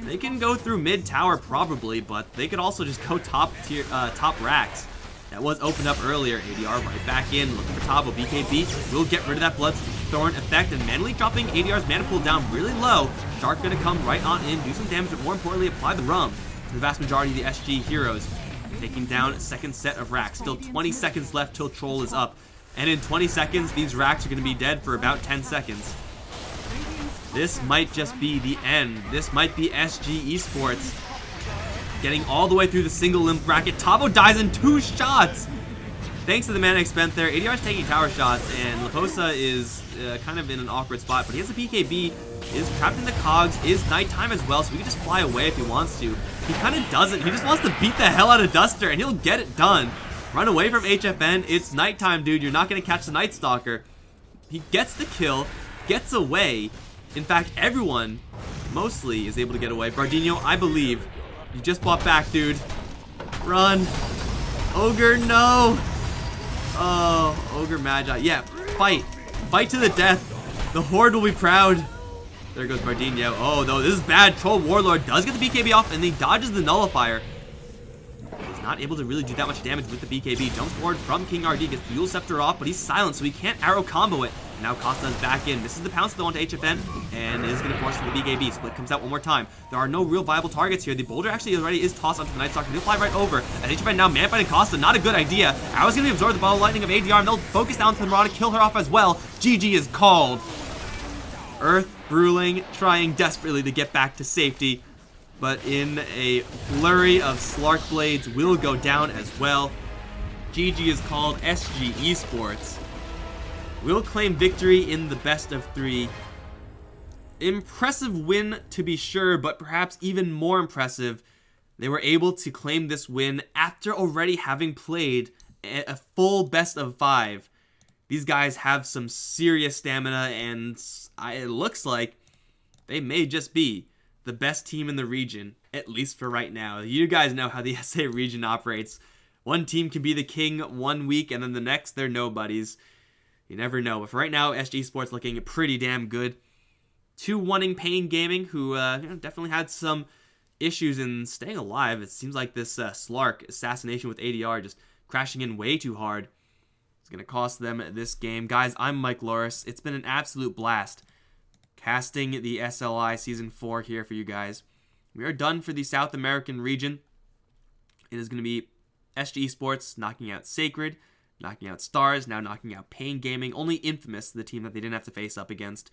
They can go through mid tower probably, but they could also just go top tier, top racks. That was opened up earlier. ADR right back in, looking for Tavo. BKB will get rid of that Bloodthorn effect and manually dropping ADR's mana pool down really low. Shark gonna come right on in, do some damage, but more importantly, apply the rum to the vast majority of the SG heroes. Taking down a second set of racks. Still 20 seconds left till Troll is up. And in 20 seconds, these racks are gonna be dead for about 10 seconds. This might just be the end. This might be SG Esports getting all the way through the single limb bracket. Tavo dies in 2 shots. Thanks to the mana spent there. ADR is taking tower shots, and Laposa is kind of in an awkward spot, but he has a BKB, is trapped in the cogs, is nighttime as well, so he can just fly away if he wants to. He kind of doesn't. He just wants to beat the hell out of Duster, and he'll get it done. Run away from HFN. It's nighttime, dude. You're not going to catch the Night Stalker. He gets the kill, gets away. In fact, everyone mostly is able to get away. Bardinho, I believe. You just bought back, dude. Run. Ogre, no. Oh, Ogre Magi. Yeah, fight. Fight to the death. The Horde will be proud. There goes Bardinho. Oh, though, this is bad. Troll Warlord does get the BKB off, and he dodges the Nullifier. He's not able to really do that much damage with the BKB. Jumps forward from King RD, gets the Yule Scepter off, but he's silent, so he can't arrow combo it. Now Costa's back in. This is the pounce though onto HFN, and is going to force the BKB. Split comes out one more time. There are no real viable targets here. The boulder actually already is tossed onto the Night Stalker. He'll fly right over. And HFN now man fighting Costa. Not a good idea. Arrow's going to absorb the ball lightning of ADR, and they'll focus down to the Mirana, kill her off as well. GG is called. Earth Bruling trying desperately to get back to safety, but in a flurry of Slark Blades will go down as well. GG is called. SG Esports will claim victory in the best of 3. Impressive win to be sure, but perhaps even more impressive, they were able to claim this win after already having played a full best of 5. These guys have some serious stamina, and it looks like they may just be the best team in the region, at least for right now. You guys know how the SA region operates. One team can be the king one week, and then the next, they're nobodies. You never know. But for right now, SG Sports looking pretty damn good. 2-1ing paiN Gaming, who definitely had some issues in staying alive. It seems like this Slark assassination with ADR just crashing in way too hard. It's going to cost them this game. Guys, I'm Mike Loris. It's been an absolute blast casting the SLI Season 4 here for you guys. We are done for the South American region. It is going to be SG Sports knocking out Sacred, knocking out Stars, now knocking out paiN Gaming. Only Infamous, the team that they didn't have to face up against.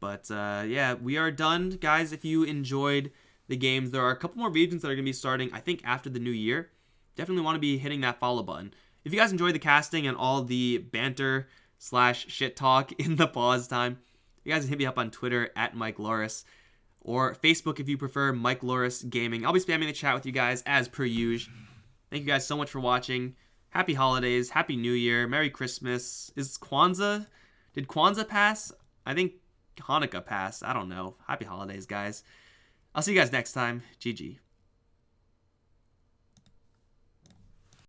But yeah, we are done. Guys, if you enjoyed the games, there are a couple more regions that are going to be starting, I think, after the new year. Definitely want to be hitting that follow button. If you guys enjoyed the casting and all the banter / shit talk in the pause time, you guys can hit me up on Twitter at Mike Loris, or Facebook if you prefer, Mike Loris Gaming. I'll be spamming the chat with you guys as per usual. Thank you guys so much for watching. Happy holidays, Happy New Year, Merry Christmas. Is Kwanzaa? Did Kwanzaa pass? I think Hanukkah passed. I don't know. Happy holidays, guys. I'll see you guys next time. GG.